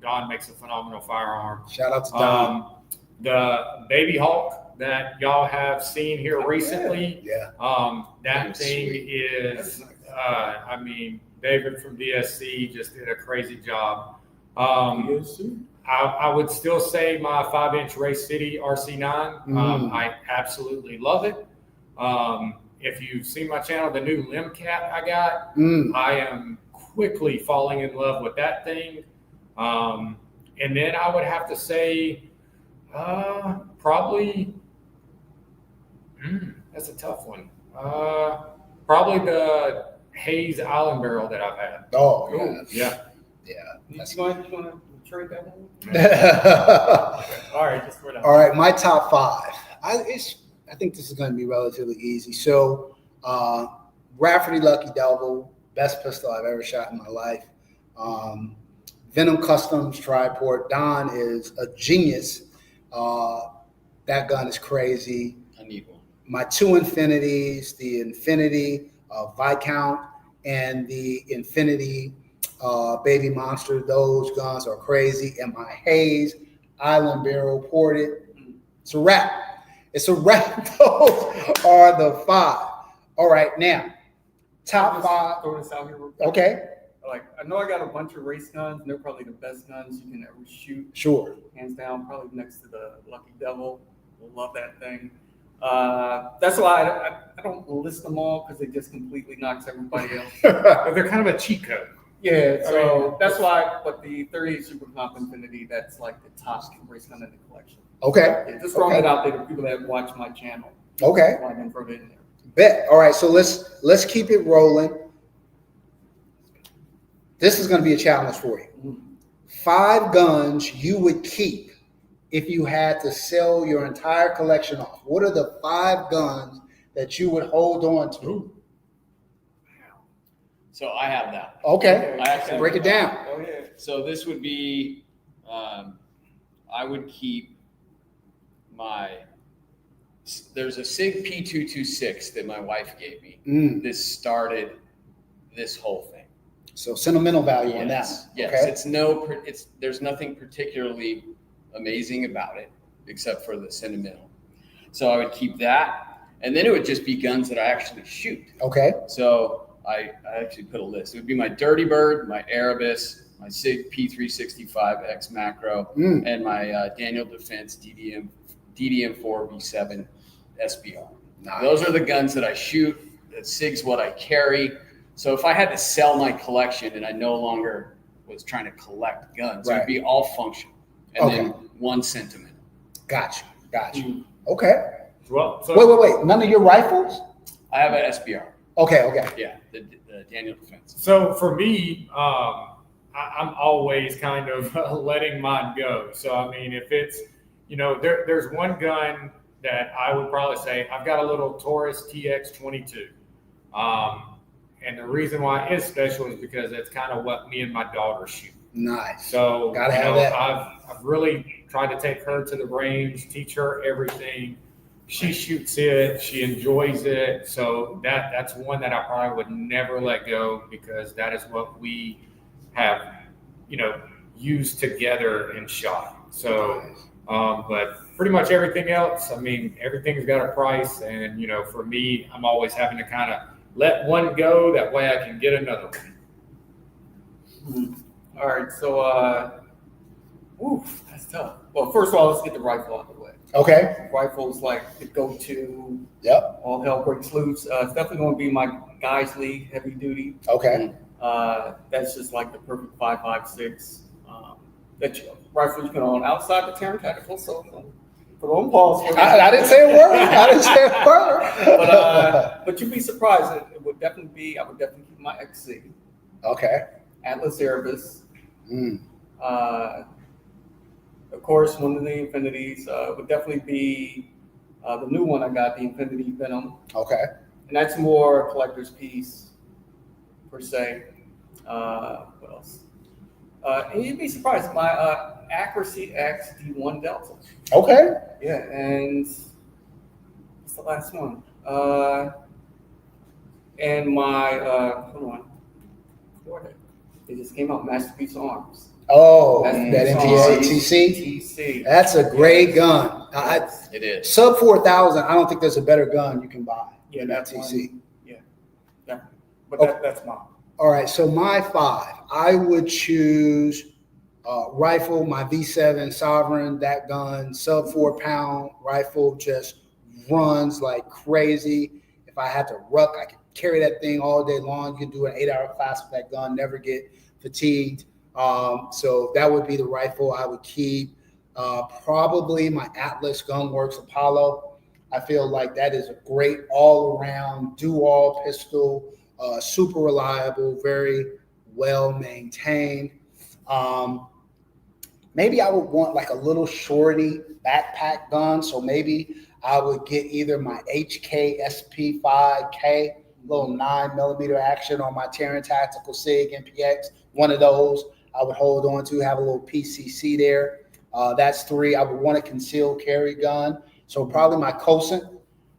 Speaker 2: Don makes a phenomenal firearm.
Speaker 1: Shout out to Don.
Speaker 2: The Baby Hawk that y'all have seen here recently.
Speaker 1: Yeah.
Speaker 2: That thing is, David from DSC just did a crazy job. I would still say my 5-inch Race City RC9. I absolutely love it. If you've seen my channel, the new Limb Cat I got, I am quickly falling in love with that thing. And then I would have to say, probably, that's a tough one. Probably the Hayes Island Barrel that I've had.
Speaker 1: Oh,
Speaker 2: Yeah.
Speaker 4: You want to trade that one? All right, just
Speaker 1: all right. My top 5. I think this is going to be relatively easy. So, Rafferty Lucky Devil, best pistol I've ever shot in my life. Venom Customs Triport. Don is a genius. That gun is crazy.
Speaker 3: I need one.
Speaker 1: My 2 Infinities, the Infinity Viscount and the Infinity Baby Monster. Those guns are crazy. And my Hayes Island Barrel ported. It's a wrap. Those are the 5. All right, now top 5.
Speaker 4: Throw this out here real quick.
Speaker 1: Okay.
Speaker 4: I know I got a bunch of race guns, and they're probably the best guns you can ever shoot.
Speaker 1: Sure.
Speaker 4: Hands down, probably next to the Lucky Devil. Love that thing. That's why I don't list them all, because it just completely knocks everybody else.
Speaker 2: They're kind of a cheat code.
Speaker 4: Yeah, so that's why, but the 38 Super Comp Infinity, that's like the top race gun in the collection.
Speaker 1: Okay.
Speaker 4: Yeah, just throwing it out there to people that watch my channel.
Speaker 1: Okay.
Speaker 4: I can throw it in there.
Speaker 1: Bet. All right, so let's keep it rolling. This is going to be a challenge for you. 5 guns you would keep if you had to sell your entire collection off. What are the 5 guns that you would hold on to?
Speaker 3: So I have that.
Speaker 1: Okay.
Speaker 3: I actually
Speaker 1: Break it down.
Speaker 4: Oh, yeah.
Speaker 3: So this would be, I would keep there's a SIG P226 that my wife gave me. This started this whole thing.
Speaker 1: So sentimental value on that.
Speaker 3: Yes.
Speaker 1: Okay.
Speaker 3: There's nothing particularly amazing about it except for the sentimental. So I would keep that, and then it would just be guns that I actually shoot.
Speaker 1: Okay.
Speaker 3: So I actually put a list. It would be my Dirty Bird, my Erebus, my SIG P365 X Macro, and my Daniel Defense DDM4 V7 SBR.
Speaker 1: Nice.
Speaker 3: Those are the guns that I shoot. That SIG's what I carry. So if I had to sell my collection and I no longer was trying to collect guns, it would be all function and then 1 sentimental.
Speaker 1: Got you. Okay.
Speaker 2: Well, so
Speaker 1: Wait. None of your rifles?
Speaker 3: I have an SBR.
Speaker 1: Okay.
Speaker 3: Yeah, the Daniel Defense.
Speaker 2: So for me, I'm always kind of letting mine go. So, I mean, if it's, there's one gun that I would probably say, I've got a little Taurus TX22. And the reason why it's special is because it's kind of what me and my daughter shoot.
Speaker 1: Nice.
Speaker 2: So,
Speaker 1: gotta have that.
Speaker 2: I've really tried to take her to the range, teach her everything. She shoots it. She enjoys it. So that's one that I probably would never let go, because that is what we have, used together and shot. So, but pretty much everything else, I mean, everything's got a price. And, you know, for me, I'm always having to kind of let one go. That way I can get another one.
Speaker 4: All right, so that's tough. Well, first of all, let's get the rifle out of the way.
Speaker 1: Okay.
Speaker 4: Rifle's like the go-to.
Speaker 1: Yep.
Speaker 4: All hell breaks loose. It's definitely going to be my guys league, heavy duty.
Speaker 1: Okay.
Speaker 4: That's just like the perfect 5.56. Rifle you can own outside the Terran Tactical. So put on pause for me.
Speaker 1: I didn't say a word. I didn't say a word.
Speaker 4: But you'd be surprised. It would definitely be. I would definitely keep my XC.
Speaker 1: Okay.
Speaker 4: Atlas Erebus.
Speaker 1: Mm.
Speaker 4: Of course, one of the Infinities would definitely be the new one I got, the Infinity Venom.
Speaker 1: Okay.
Speaker 4: And that's more a collector's piece, per se. What else? And you'd be surprised, my Accuracy X D1 Delta.
Speaker 1: Okay.
Speaker 4: Yeah, and what's the last one? And my, hold on. It just came out, Masterpiece Arms.
Speaker 1: Oh, that
Speaker 4: Masterpiece
Speaker 1: NTA
Speaker 4: Arms,
Speaker 1: TC?
Speaker 4: TC.
Speaker 1: That's a great gun.
Speaker 3: It is.
Speaker 1: Sub 4,000, I don't think there's a better gun you can buy than that
Speaker 4: that's
Speaker 1: TC.
Speaker 4: one. Yeah. But
Speaker 1: Okay.
Speaker 4: that's mine.
Speaker 1: All right, so my 5, I would choose rifle, my V7 Sovereign, that gun, sub 4 pound rifle, just runs like crazy. If I had to ruck, I could carry that thing all day long. You can do an 8-hour class with that gun, never get fatigued. So that would be the rifle I would keep. Probably my Atlas Gunworks Apollo. I feel like that is a great all-around do-all pistol, super reliable, very well maintained. Maybe I would want like a little shorty backpack gun. So maybe I would get either my HK SP5K, little 9mm action on my Terran Tactical SIG MPX. One of those I would hold on to, have a little PCC there. That's 3. I would want a concealed carry gun. So probably my Cosent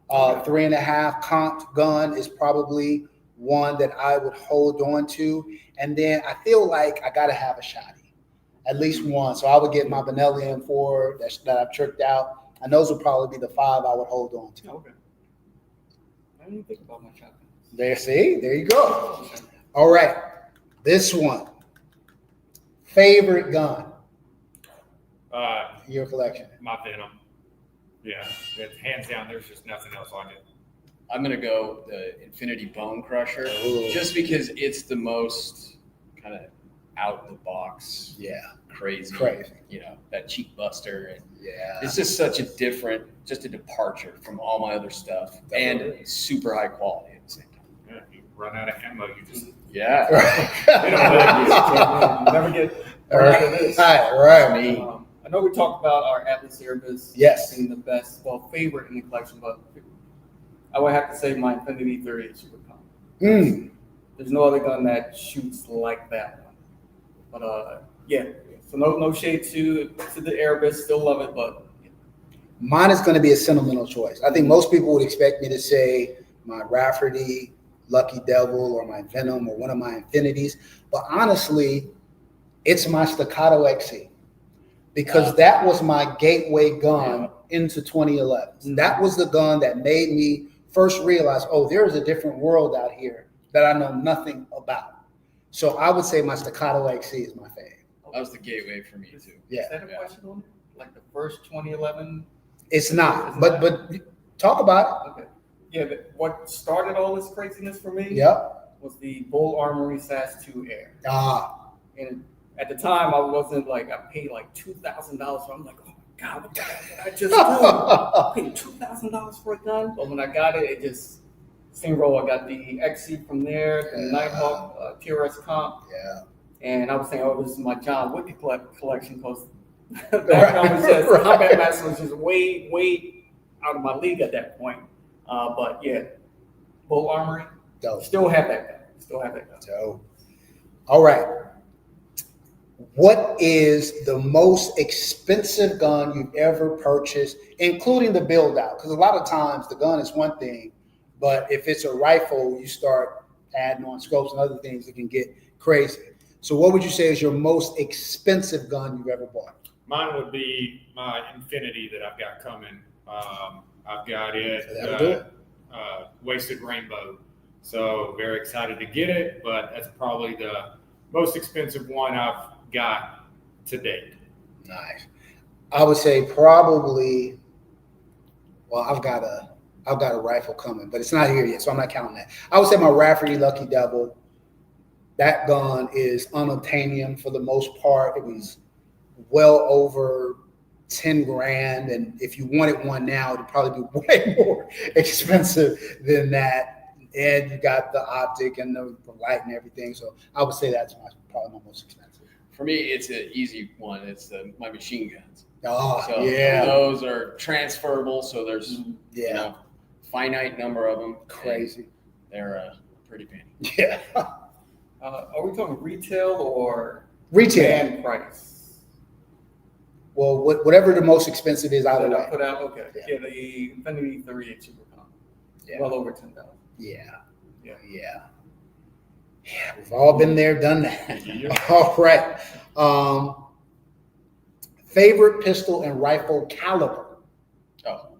Speaker 1: 3.5 comp gun is probably one that I would hold on to. And then I feel like I got to have a shotty, at least one. So I would get my Benelli M4 that I've tricked out. And those would probably be the 5 I would hold on to.
Speaker 4: Okay. I didn't even think about my shotgun.
Speaker 1: There you go. All right. This one. Favorite gun? Your collection.
Speaker 2: My Venom. Yeah, it's hands down. There's just nothing else like it.
Speaker 3: I'm going to go the Infinity Bone Crusher,
Speaker 1: Ooh.
Speaker 3: just because it's the most kind of out the box, crazy, you know, that cheek buster. And it's just such a departure from all my other stuff, and super high quality at the same time.
Speaker 2: Yeah, you run out of ammo, you just
Speaker 4: Never get
Speaker 1: All
Speaker 4: out of this.
Speaker 1: right.
Speaker 3: Me.
Speaker 4: I know we talked about our Atlas Erebus
Speaker 1: Yes.
Speaker 4: being the best, favorite in the collection, but I would have to say my Infinity 30 is super common. There's no other gun that shoots like that one. But so no shade to the Erebus, still love it, but
Speaker 1: Mine is going to be a sentimental choice. I think most people would expect me to say my Rafferty, Lucky Devil, or my Venom, or one of my Infinities. But honestly, it's my Staccato XC, because that was my gateway gun into 2011. That was the gun that made me first realize, there's a different world out here that I know nothing about. So I would say my Staccato XC is my favorite.
Speaker 3: That was the gateway for me too.
Speaker 1: Yeah.
Speaker 4: Is that a question on it? Like the first 2011?
Speaker 1: It's not, but talk about
Speaker 4: Okay. Yeah, but what started all this craziness for me
Speaker 1: it. Yep.
Speaker 4: was the Bull Armory SAS 2 Air. And at the time, I wasn't like, I paid like $2,000. So I'm like, oh my God, what the hell did I just do? I paid $2,000 for a gun. But when I got it, it just steamrolled. I got the XC from there, the Nighthawk TRS comp.
Speaker 1: Yeah.
Speaker 4: And I was saying, this is my John Wick collection, because that gun was just, Combat Master was just way out of my league at that point. But yeah, Bull Armory,
Speaker 1: Dope.
Speaker 4: still have that gun.
Speaker 1: So, all right. What is the most expensive gun you've ever purchased, including the build out? Because a lot of times the gun is one thing, but if it's a rifle, you start adding on scopes and other things that can get crazy. So what would you say is your most expensive gun you've ever bought?
Speaker 2: Mine would be my Infinity that I've got coming. I've got it,
Speaker 1: That'll do it.
Speaker 2: Wasted Rainbow. So very excited to get it, but that's probably the most expensive one I've got to date.
Speaker 1: Nice. I would say probably. Well, I've got a rifle coming, but it's not here yet, so I'm not counting that. I would say my Rafferty Lucky Devil. That gun is unobtainium for the most part. It was well over 10 grand, and if you wanted one now, it'd probably be way more expensive than that. And you got the optic and the light and everything. So I would say that's probably my most expensive.
Speaker 3: For me, it's an easy one. It's my machine guns.
Speaker 1: Oh,
Speaker 3: So
Speaker 1: yeah.
Speaker 3: those are transferable. So there's finite number of them.
Speaker 1: Crazy.
Speaker 3: They're pretty penny.
Speaker 1: Yeah.
Speaker 4: Are we talking retail or
Speaker 1: Retail.
Speaker 4: brand price?
Speaker 1: Well, whatever the most expensive is either way.
Speaker 4: Put out, okay.
Speaker 1: Yeah.
Speaker 4: Yeah, the Infinity 38 Supercon.
Speaker 1: Yeah.
Speaker 4: Well over 10,000.
Speaker 1: Yeah.
Speaker 4: Yeah.
Speaker 1: Yeah. Yeah. We've all been there, done that.
Speaker 2: Yeah.
Speaker 1: All right. Favorite pistol and rifle caliber?
Speaker 3: Oh,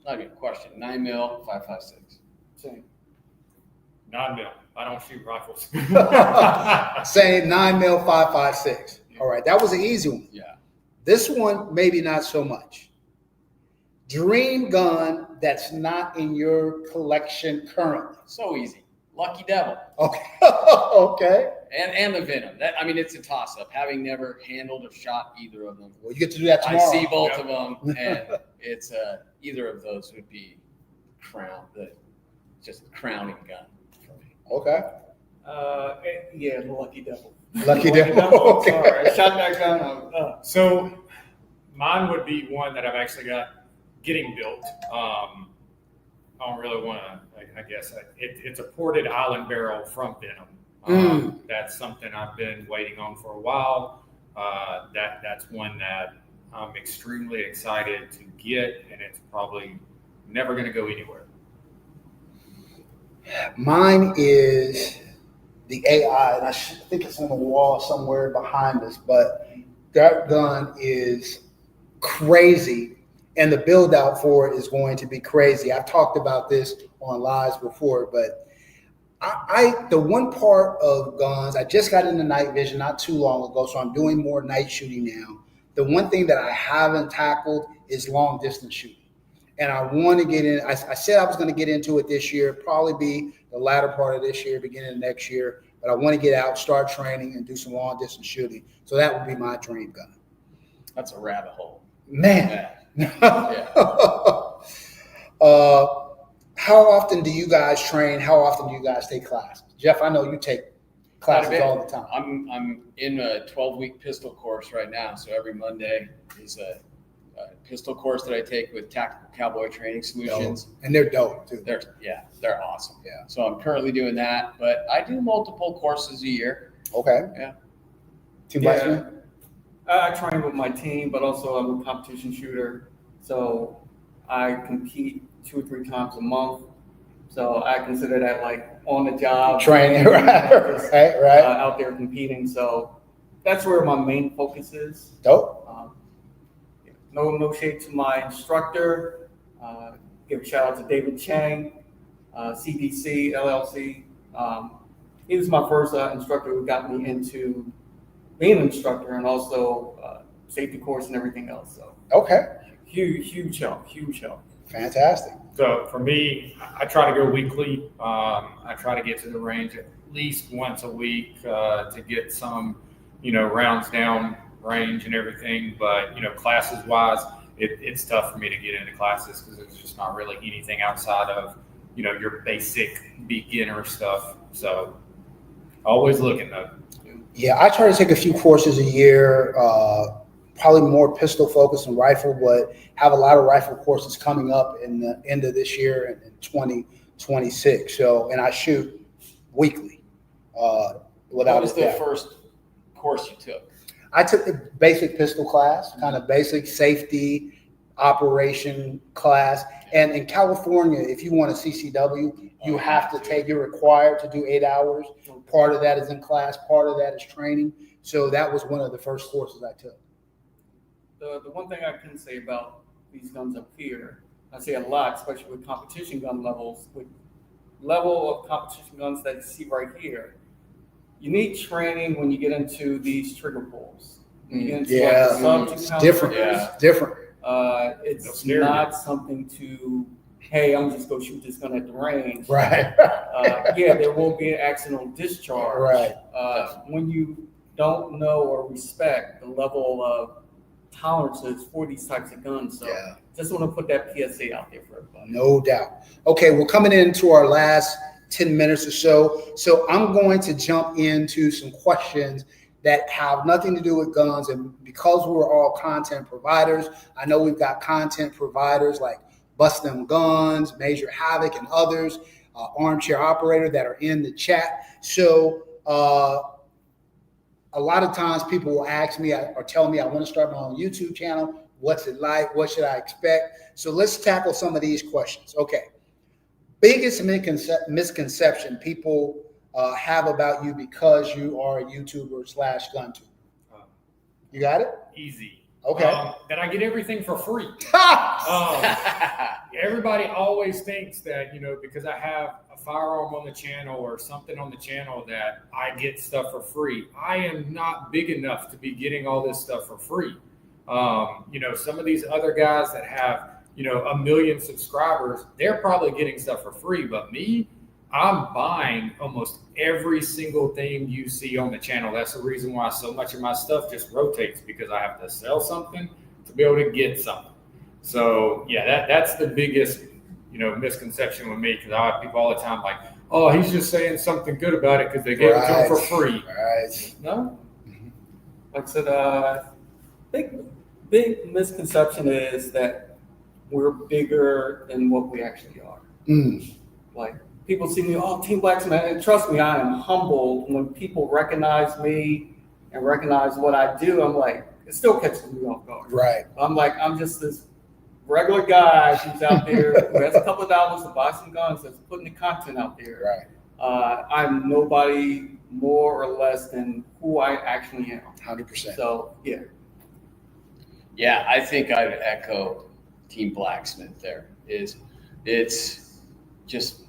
Speaker 3: not even a question. 9mm, 5.56.
Speaker 4: Same.
Speaker 2: 9mm. I don't shoot rifles.
Speaker 1: Same 9mm 5.56. All right. That was an easy one.
Speaker 3: Yeah.
Speaker 1: This one, maybe not so much. Dream gun that's not in your collection currently.
Speaker 3: So easy. Lucky Devil.
Speaker 1: Okay. Okay.
Speaker 3: And the Venom. It's a toss-up. Having never handled or shot either of them,
Speaker 1: Well, you get to do that
Speaker 3: I
Speaker 1: tomorrow.
Speaker 3: see both of them, and it's either of those would be just a crowning gun for me.
Speaker 1: Okay.
Speaker 4: Yeah, the Lucky Devil.
Speaker 1: Lucky Devil. Okay.
Speaker 4: Sorry, I shot that gun.
Speaker 2: So mine would be one that I've actually got getting built. I don't really want to, I guess. It's a ported island barrel from Venom. That's something I've been waiting on for a while. That's one that I'm extremely excited to get, and it's probably never going to go anywhere.
Speaker 1: Mine is the AI, and I think it's on the wall somewhere behind us, but that gun is crazy, and the build out for it is going to be crazy. I've talked about this on lives before, but the one part of guns, I just got into night vision not too long ago, so I'm doing more night shooting now. The one thing that I haven't tackled is long distance shooting. And I want to get in. I said I was going to get into it this year, probably be the latter part of this year, beginning of next year. But I want to get out, start training, and do some long distance shooting. So that would be my dream gun.
Speaker 3: That's a rabbit hole.
Speaker 1: Man.
Speaker 3: Yeah.
Speaker 1: How often do you guys train? How often do you guys take classes? Jeff, I know you take classes all the time.
Speaker 3: I'm in a 12-week pistol course right now. So every Monday is a pistol course that I take with Tactical Cowboy Training Solutions.
Speaker 1: And they're dope too.
Speaker 3: They're awesome.
Speaker 1: Yeah.
Speaker 3: So I'm currently doing that, but I do multiple courses a year.
Speaker 1: Okay.
Speaker 3: Yeah.
Speaker 1: Team Blacksmith?
Speaker 4: I train with my team, but also I'm a competition shooter. So I compete 2 or 3 times a month. So I consider that like on the job
Speaker 1: Training, right.
Speaker 4: out there competing. So that's where my main focus is.
Speaker 1: Dope.
Speaker 4: No shade to my instructor. Give a shout out to David Chang, CDC LLC. He was my first instructor who got me into being an instructor and also safety course and everything else. So
Speaker 1: Okay.
Speaker 4: huge help.
Speaker 1: Fantastic.
Speaker 2: So for me, I try to go weekly. I try to get to the range at least once a week to get some, rounds down range and everything. But, classes wise, it's tough for me to get into classes because it's just not really anything outside of, your basic beginner stuff. So always looking though.
Speaker 1: Yeah, I try to take a few courses a year, probably more pistol focused than rifle, but have a lot of rifle courses coming up in the end of this year and in 2026. So, and I shoot weekly. Without
Speaker 3: What was the first course you took?
Speaker 1: I took the basic pistol class, kind of basic safety operation class. And in California, if you want a CCW, you have to you're required to do 8 hours. Part of that is in class, part of that is training. So that was one of the first courses I took.
Speaker 4: the one thing I can say about these guns up here, I say a lot, especially with competition gun levels, with level of competition guns that you see right here. You need training when you get into these trigger pulls. When you get into like the sub 2
Speaker 1: it's
Speaker 4: pound
Speaker 1: different.
Speaker 4: triggers,
Speaker 1: It's different.
Speaker 4: it's not something to, hey, I'm just going to shoot this gun at the range.
Speaker 1: Right.
Speaker 4: Yeah, there will be an accidental discharge.
Speaker 1: Right.
Speaker 4: When you don't know or respect the level of tolerances for these types of guns. So just want to put that PSA out there for everybody.
Speaker 1: No doubt. Okay, we're coming into our last 10 minutes or so. So I'm going to jump into some questions that have nothing to do with guns. And because we're all content providers, I know we've got content providers like Bust Them Guns, Major Havoc, and others, Armchair Operator, that are in the chat. So a lot of times people will ask me or tell me, I want to start my own YouTube channel. What's it like? What should I expect? So let's tackle some of these questions. Okay. Biggest misconception people have about you because you are a YouTuber / gun tuber. You got it?
Speaker 2: Easy.
Speaker 1: Okay.
Speaker 2: That I get everything for free. Everybody always thinks that, because I have a firearm on the channel or something on the channel that I get stuff for free. I am not big enough to be getting all this stuff for free. Some of these other guys that have, 1 million subscribers, they're probably getting stuff for free. But me, I'm buying almost every single thing you see on the channel. That's the reason why so much of my stuff just rotates, because I have to sell something to be able to get something. So yeah, that's the biggest, misconception with me, because I have people all the time like, oh, he's just saying something good about it because they gave it to him for free.
Speaker 1: Right.
Speaker 4: No. Like I said, big misconception is that we're bigger than what we actually are. Like, people see me, oh, Team Blacksmith, and trust me, I am humbled when people recognize me and recognize what I do. I'm like, it still catches me off guard.
Speaker 1: Right.
Speaker 4: I'm just this regular guy who's out there who has a couple of dollars to buy some guns, that's putting the content out there.
Speaker 1: Right.
Speaker 4: I'm nobody more or less than who I actually am.
Speaker 1: 100%.
Speaker 4: So, yeah.
Speaker 3: Yeah, I think I'd echo Team Blacksmith there. It's just,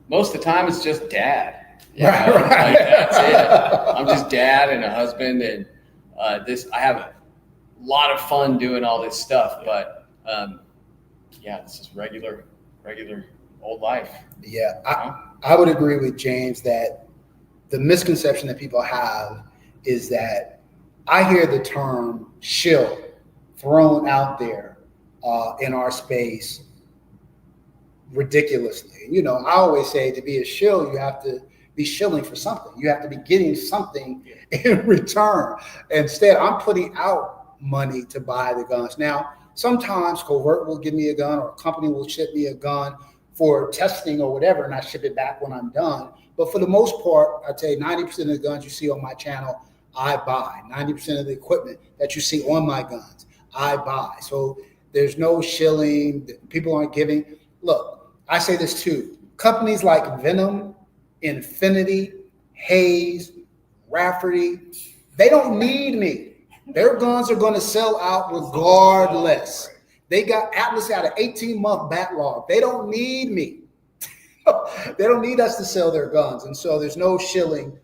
Speaker 3: most of the time it's just dad.
Speaker 1: Right.
Speaker 3: Like, that's it. I'm just dad and a husband, and I have a lot of fun doing all this stuff, but it's just regular old life.
Speaker 1: Yeah, I would agree with James that the misconception that people have is that I hear the term shill thrown out there in our space ridiculously. I always say to be a shill, you have to be shilling for something. You have to be getting something in return. Instead, I'm putting out money to buy the guns. Now, sometimes Covert will give me a gun, or a company will ship me a gun for testing or whatever, and I ship it back when I'm done. But for the most part, I'd say 90% of the guns you see on my channel, I buy. 90% of the equipment that you see on my guns, I buy. So there's no shilling. People aren't giving. Look, I say this too. Companies like Venom, Infinity, Hayes, Rafferty, they don't need me. Their guns are going to sell out regardless. They got Atlas out an 18-month backlog. They don't need me. They don't need us to sell their guns. And so there's no shilling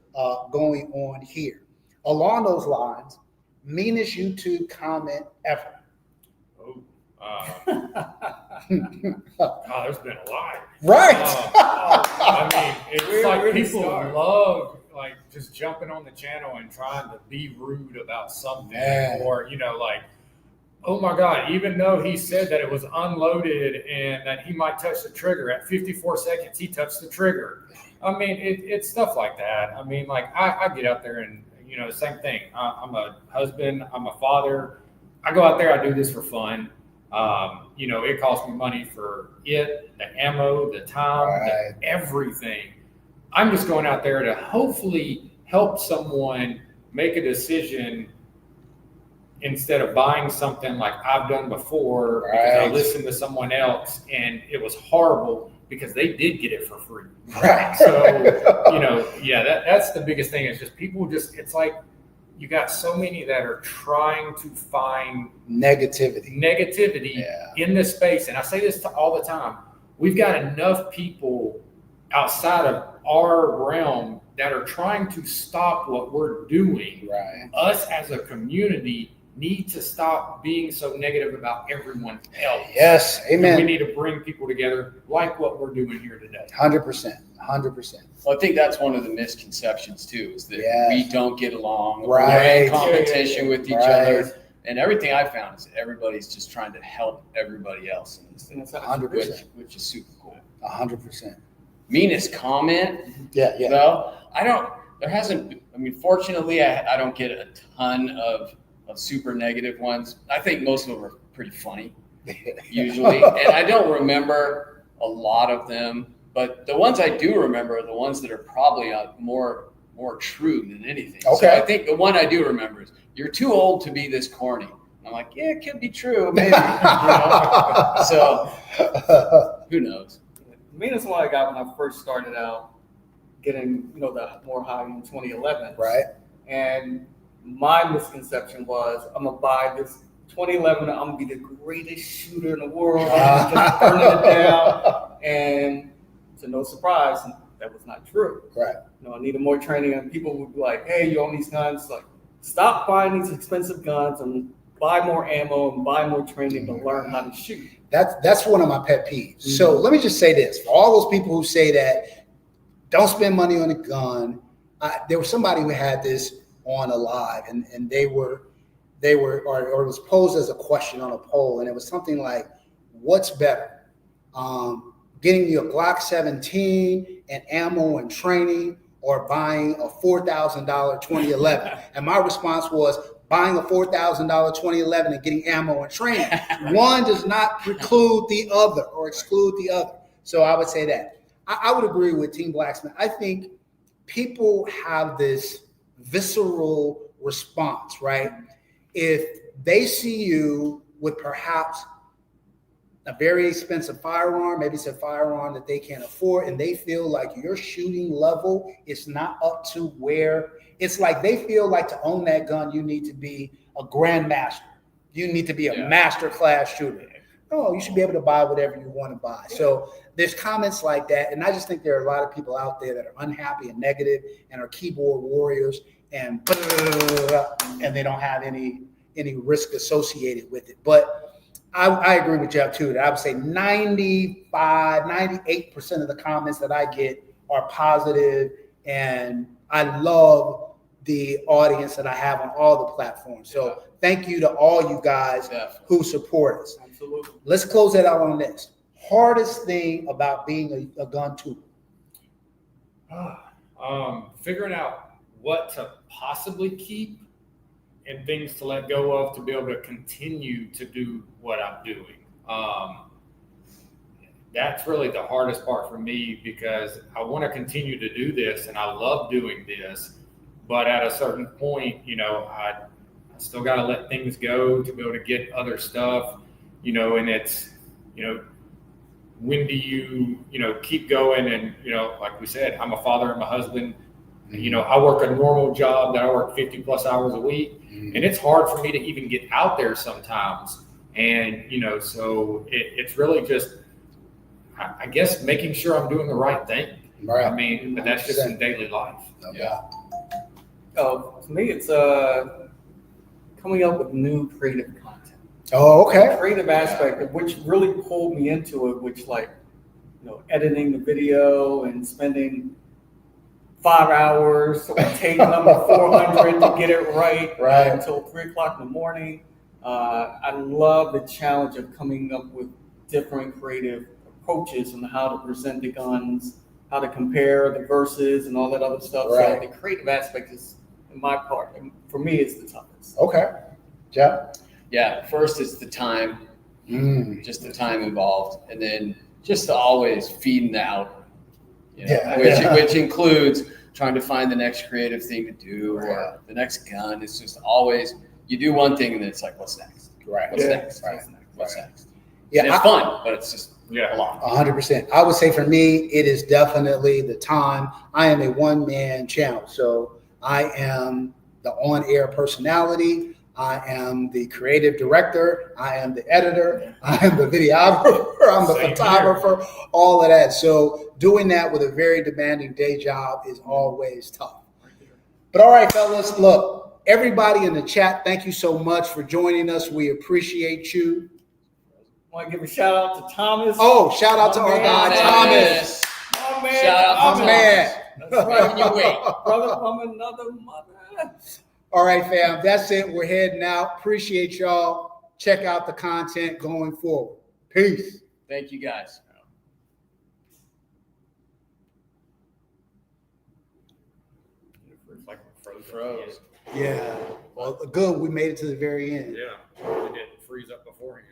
Speaker 1: going on here. Along those lines, meanest YouTube comment ever.
Speaker 2: There's been a lot.
Speaker 1: Right.
Speaker 2: It's like people love just jumping on the channel and trying to be rude about something, or oh my God, even though he said that it was unloaded and that he might touch the trigger at 54 seconds, he touched the trigger. It's stuff like that. I get out there and same thing. I'm a husband. I'm a father. I go out there. I do this for fun. It costs me money for the ammo, the time, everything. I'm just going out there to hopefully help someone make a decision instead of buying something like I've done before because I listened to someone else and it was horrible because they did get it for free.
Speaker 1: Right.
Speaker 2: So, that's the biggest thing. It's just people it's like you got so many that are trying to find
Speaker 1: Negativity.
Speaker 2: in this space. And I say this all the time. We've got enough people outside of our realm that are trying to stop what we're doing.
Speaker 1: Right.
Speaker 2: Us as a community need to stop being so negative about everyone else.
Speaker 1: Yes, amen.
Speaker 2: And we need to bring people together like what we're doing here today.
Speaker 1: 100%.
Speaker 3: Well, I think that's one of the misconceptions too, is that we don't get along.
Speaker 1: Right.
Speaker 3: We're in competition with each other. And everything I found is that everybody's just trying to help everybody else in this thing,
Speaker 1: 100%.
Speaker 3: which is super cool.
Speaker 1: 100%.
Speaker 3: Meanest comment,
Speaker 1: Yeah.
Speaker 3: though, fortunately, I don't get a ton of super negative ones. I think most of them are pretty funny, usually. And I don't remember a lot of them, but the ones I do remember are the ones that are probably more true than anything.
Speaker 1: Okay.
Speaker 3: So I think the one I do remember is, "You're too old to be this corny." I'm like, yeah, it could be true, maybe. So who knows?
Speaker 4: The meanest one I got when I first started out getting, the more high in 2011.
Speaker 1: Right.
Speaker 4: And my misconception was, I'm gonna buy this 2011. I'm gonna be the greatest shooter in the world. I'm just burning it down. And to no surprise, that was not true.
Speaker 1: Right.
Speaker 4: I needed more training, and people would be like, "Hey, you own these guns? Like, stop buying these expensive guns and buy more ammo and buy more training to learn how to shoot."
Speaker 1: That's one of my pet peeves. So let me just say this: for all those people who say that don't spend money on a gun, there was somebody who had this on a live, and it was posed as a question on a poll, and it was something like, "What's better, getting you a Glock 17 and ammo and training, or buying a $4,000 2011?" And my response was, buying a $4,000 2011 and getting ammo and training. One does not preclude the other or exclude the other. So I would say that. I would agree with Team Blacksmith. I think people have this visceral response, right? If they see you with perhaps a very expensive firearm, maybe it's a firearm that they can't afford, and they feel like your shooting level is not up to where, it's like they feel like to own that gun, you need to be a grandmaster. You need to be a master class shooter. No, you should be able to buy whatever you want to buy. So there's comments like that. And I just think there are a lot of people out there that are unhappy and negative and are keyboard warriors and they don't have any risk associated with it. But I agree with Jeff too. That I would say 98% of the comments that I get are positive, and I love the audience that I have on all the platforms. So thank you to all you guys who support us.
Speaker 4: Absolutely.
Speaker 1: Let's close that out on this. Hardest thing about being a gun tuber?
Speaker 2: Figuring out what to possibly keep and things to let go of to be able to continue to do what I'm doing. That's really the hardest part for me, because I want to continue to do this and I love doing this, but at a certain point, I still got to let things go to be able to get other stuff, and it's, when do you, keep going? And, like we said, I'm a father, I'm a husband. I work a normal job that I work 50 plus hours a week, and it's hard for me to even get out there sometimes. And, so it's really just, I guess, making sure I'm doing the right thing.
Speaker 1: Right.
Speaker 2: I mean, but that's just in daily life.
Speaker 4: To me, it's coming up with new creative content.
Speaker 1: Oh, okay.
Speaker 4: The creative aspect of which really pulled me into it, which editing the video and spending 5 hours on take number 400 to get it right until 3 o'clock in the morning. I love the challenge of coming up with different creative approaches on how to present the guns, how to compare the verses and all that other stuff.
Speaker 1: Right.
Speaker 4: So the creative aspect is, in my part, and for me, it's the toughest.
Speaker 1: Okay. Jeff?
Speaker 3: Yeah, first it's the time, just the time involved, and then just always feeding out, which includes trying to find the next creative thing to do or the next gun. It's just always, you do one thing and then it's like, what's next?
Speaker 1: Right.
Speaker 3: What's next? What's next?
Speaker 1: Yeah,
Speaker 3: and it's fun, but it's just
Speaker 2: a
Speaker 3: lot.
Speaker 1: 100%. I would say for me, it is definitely the time. I am a one-man channel, so I am the on-air personality. I am the creative director. I am the editor. I am the videographer. I'm the photographer, all of that. So doing that with a very demanding day job is always tough. But all right, fellas, look, everybody in the chat, thank you so much for joining us. We appreciate you.
Speaker 4: I want to give a shout out to Thomas.
Speaker 1: Oh, shout out to our guy, Thomas.
Speaker 4: My man,
Speaker 3: Shout out to
Speaker 1: My
Speaker 3: Thomas.
Speaker 1: man.
Speaker 4: That's right.
Speaker 3: You wait.
Speaker 4: Brother from another mother.
Speaker 1: All right, fam, that's it. We're heading out. Appreciate y'all. Check out the content going forward. Peace.
Speaker 3: Thank you guys.
Speaker 2: It's like froze.
Speaker 3: Froze.
Speaker 1: Yeah. Well, good. We made it to the very end.
Speaker 2: Yeah, it didn't freeze up beforehand.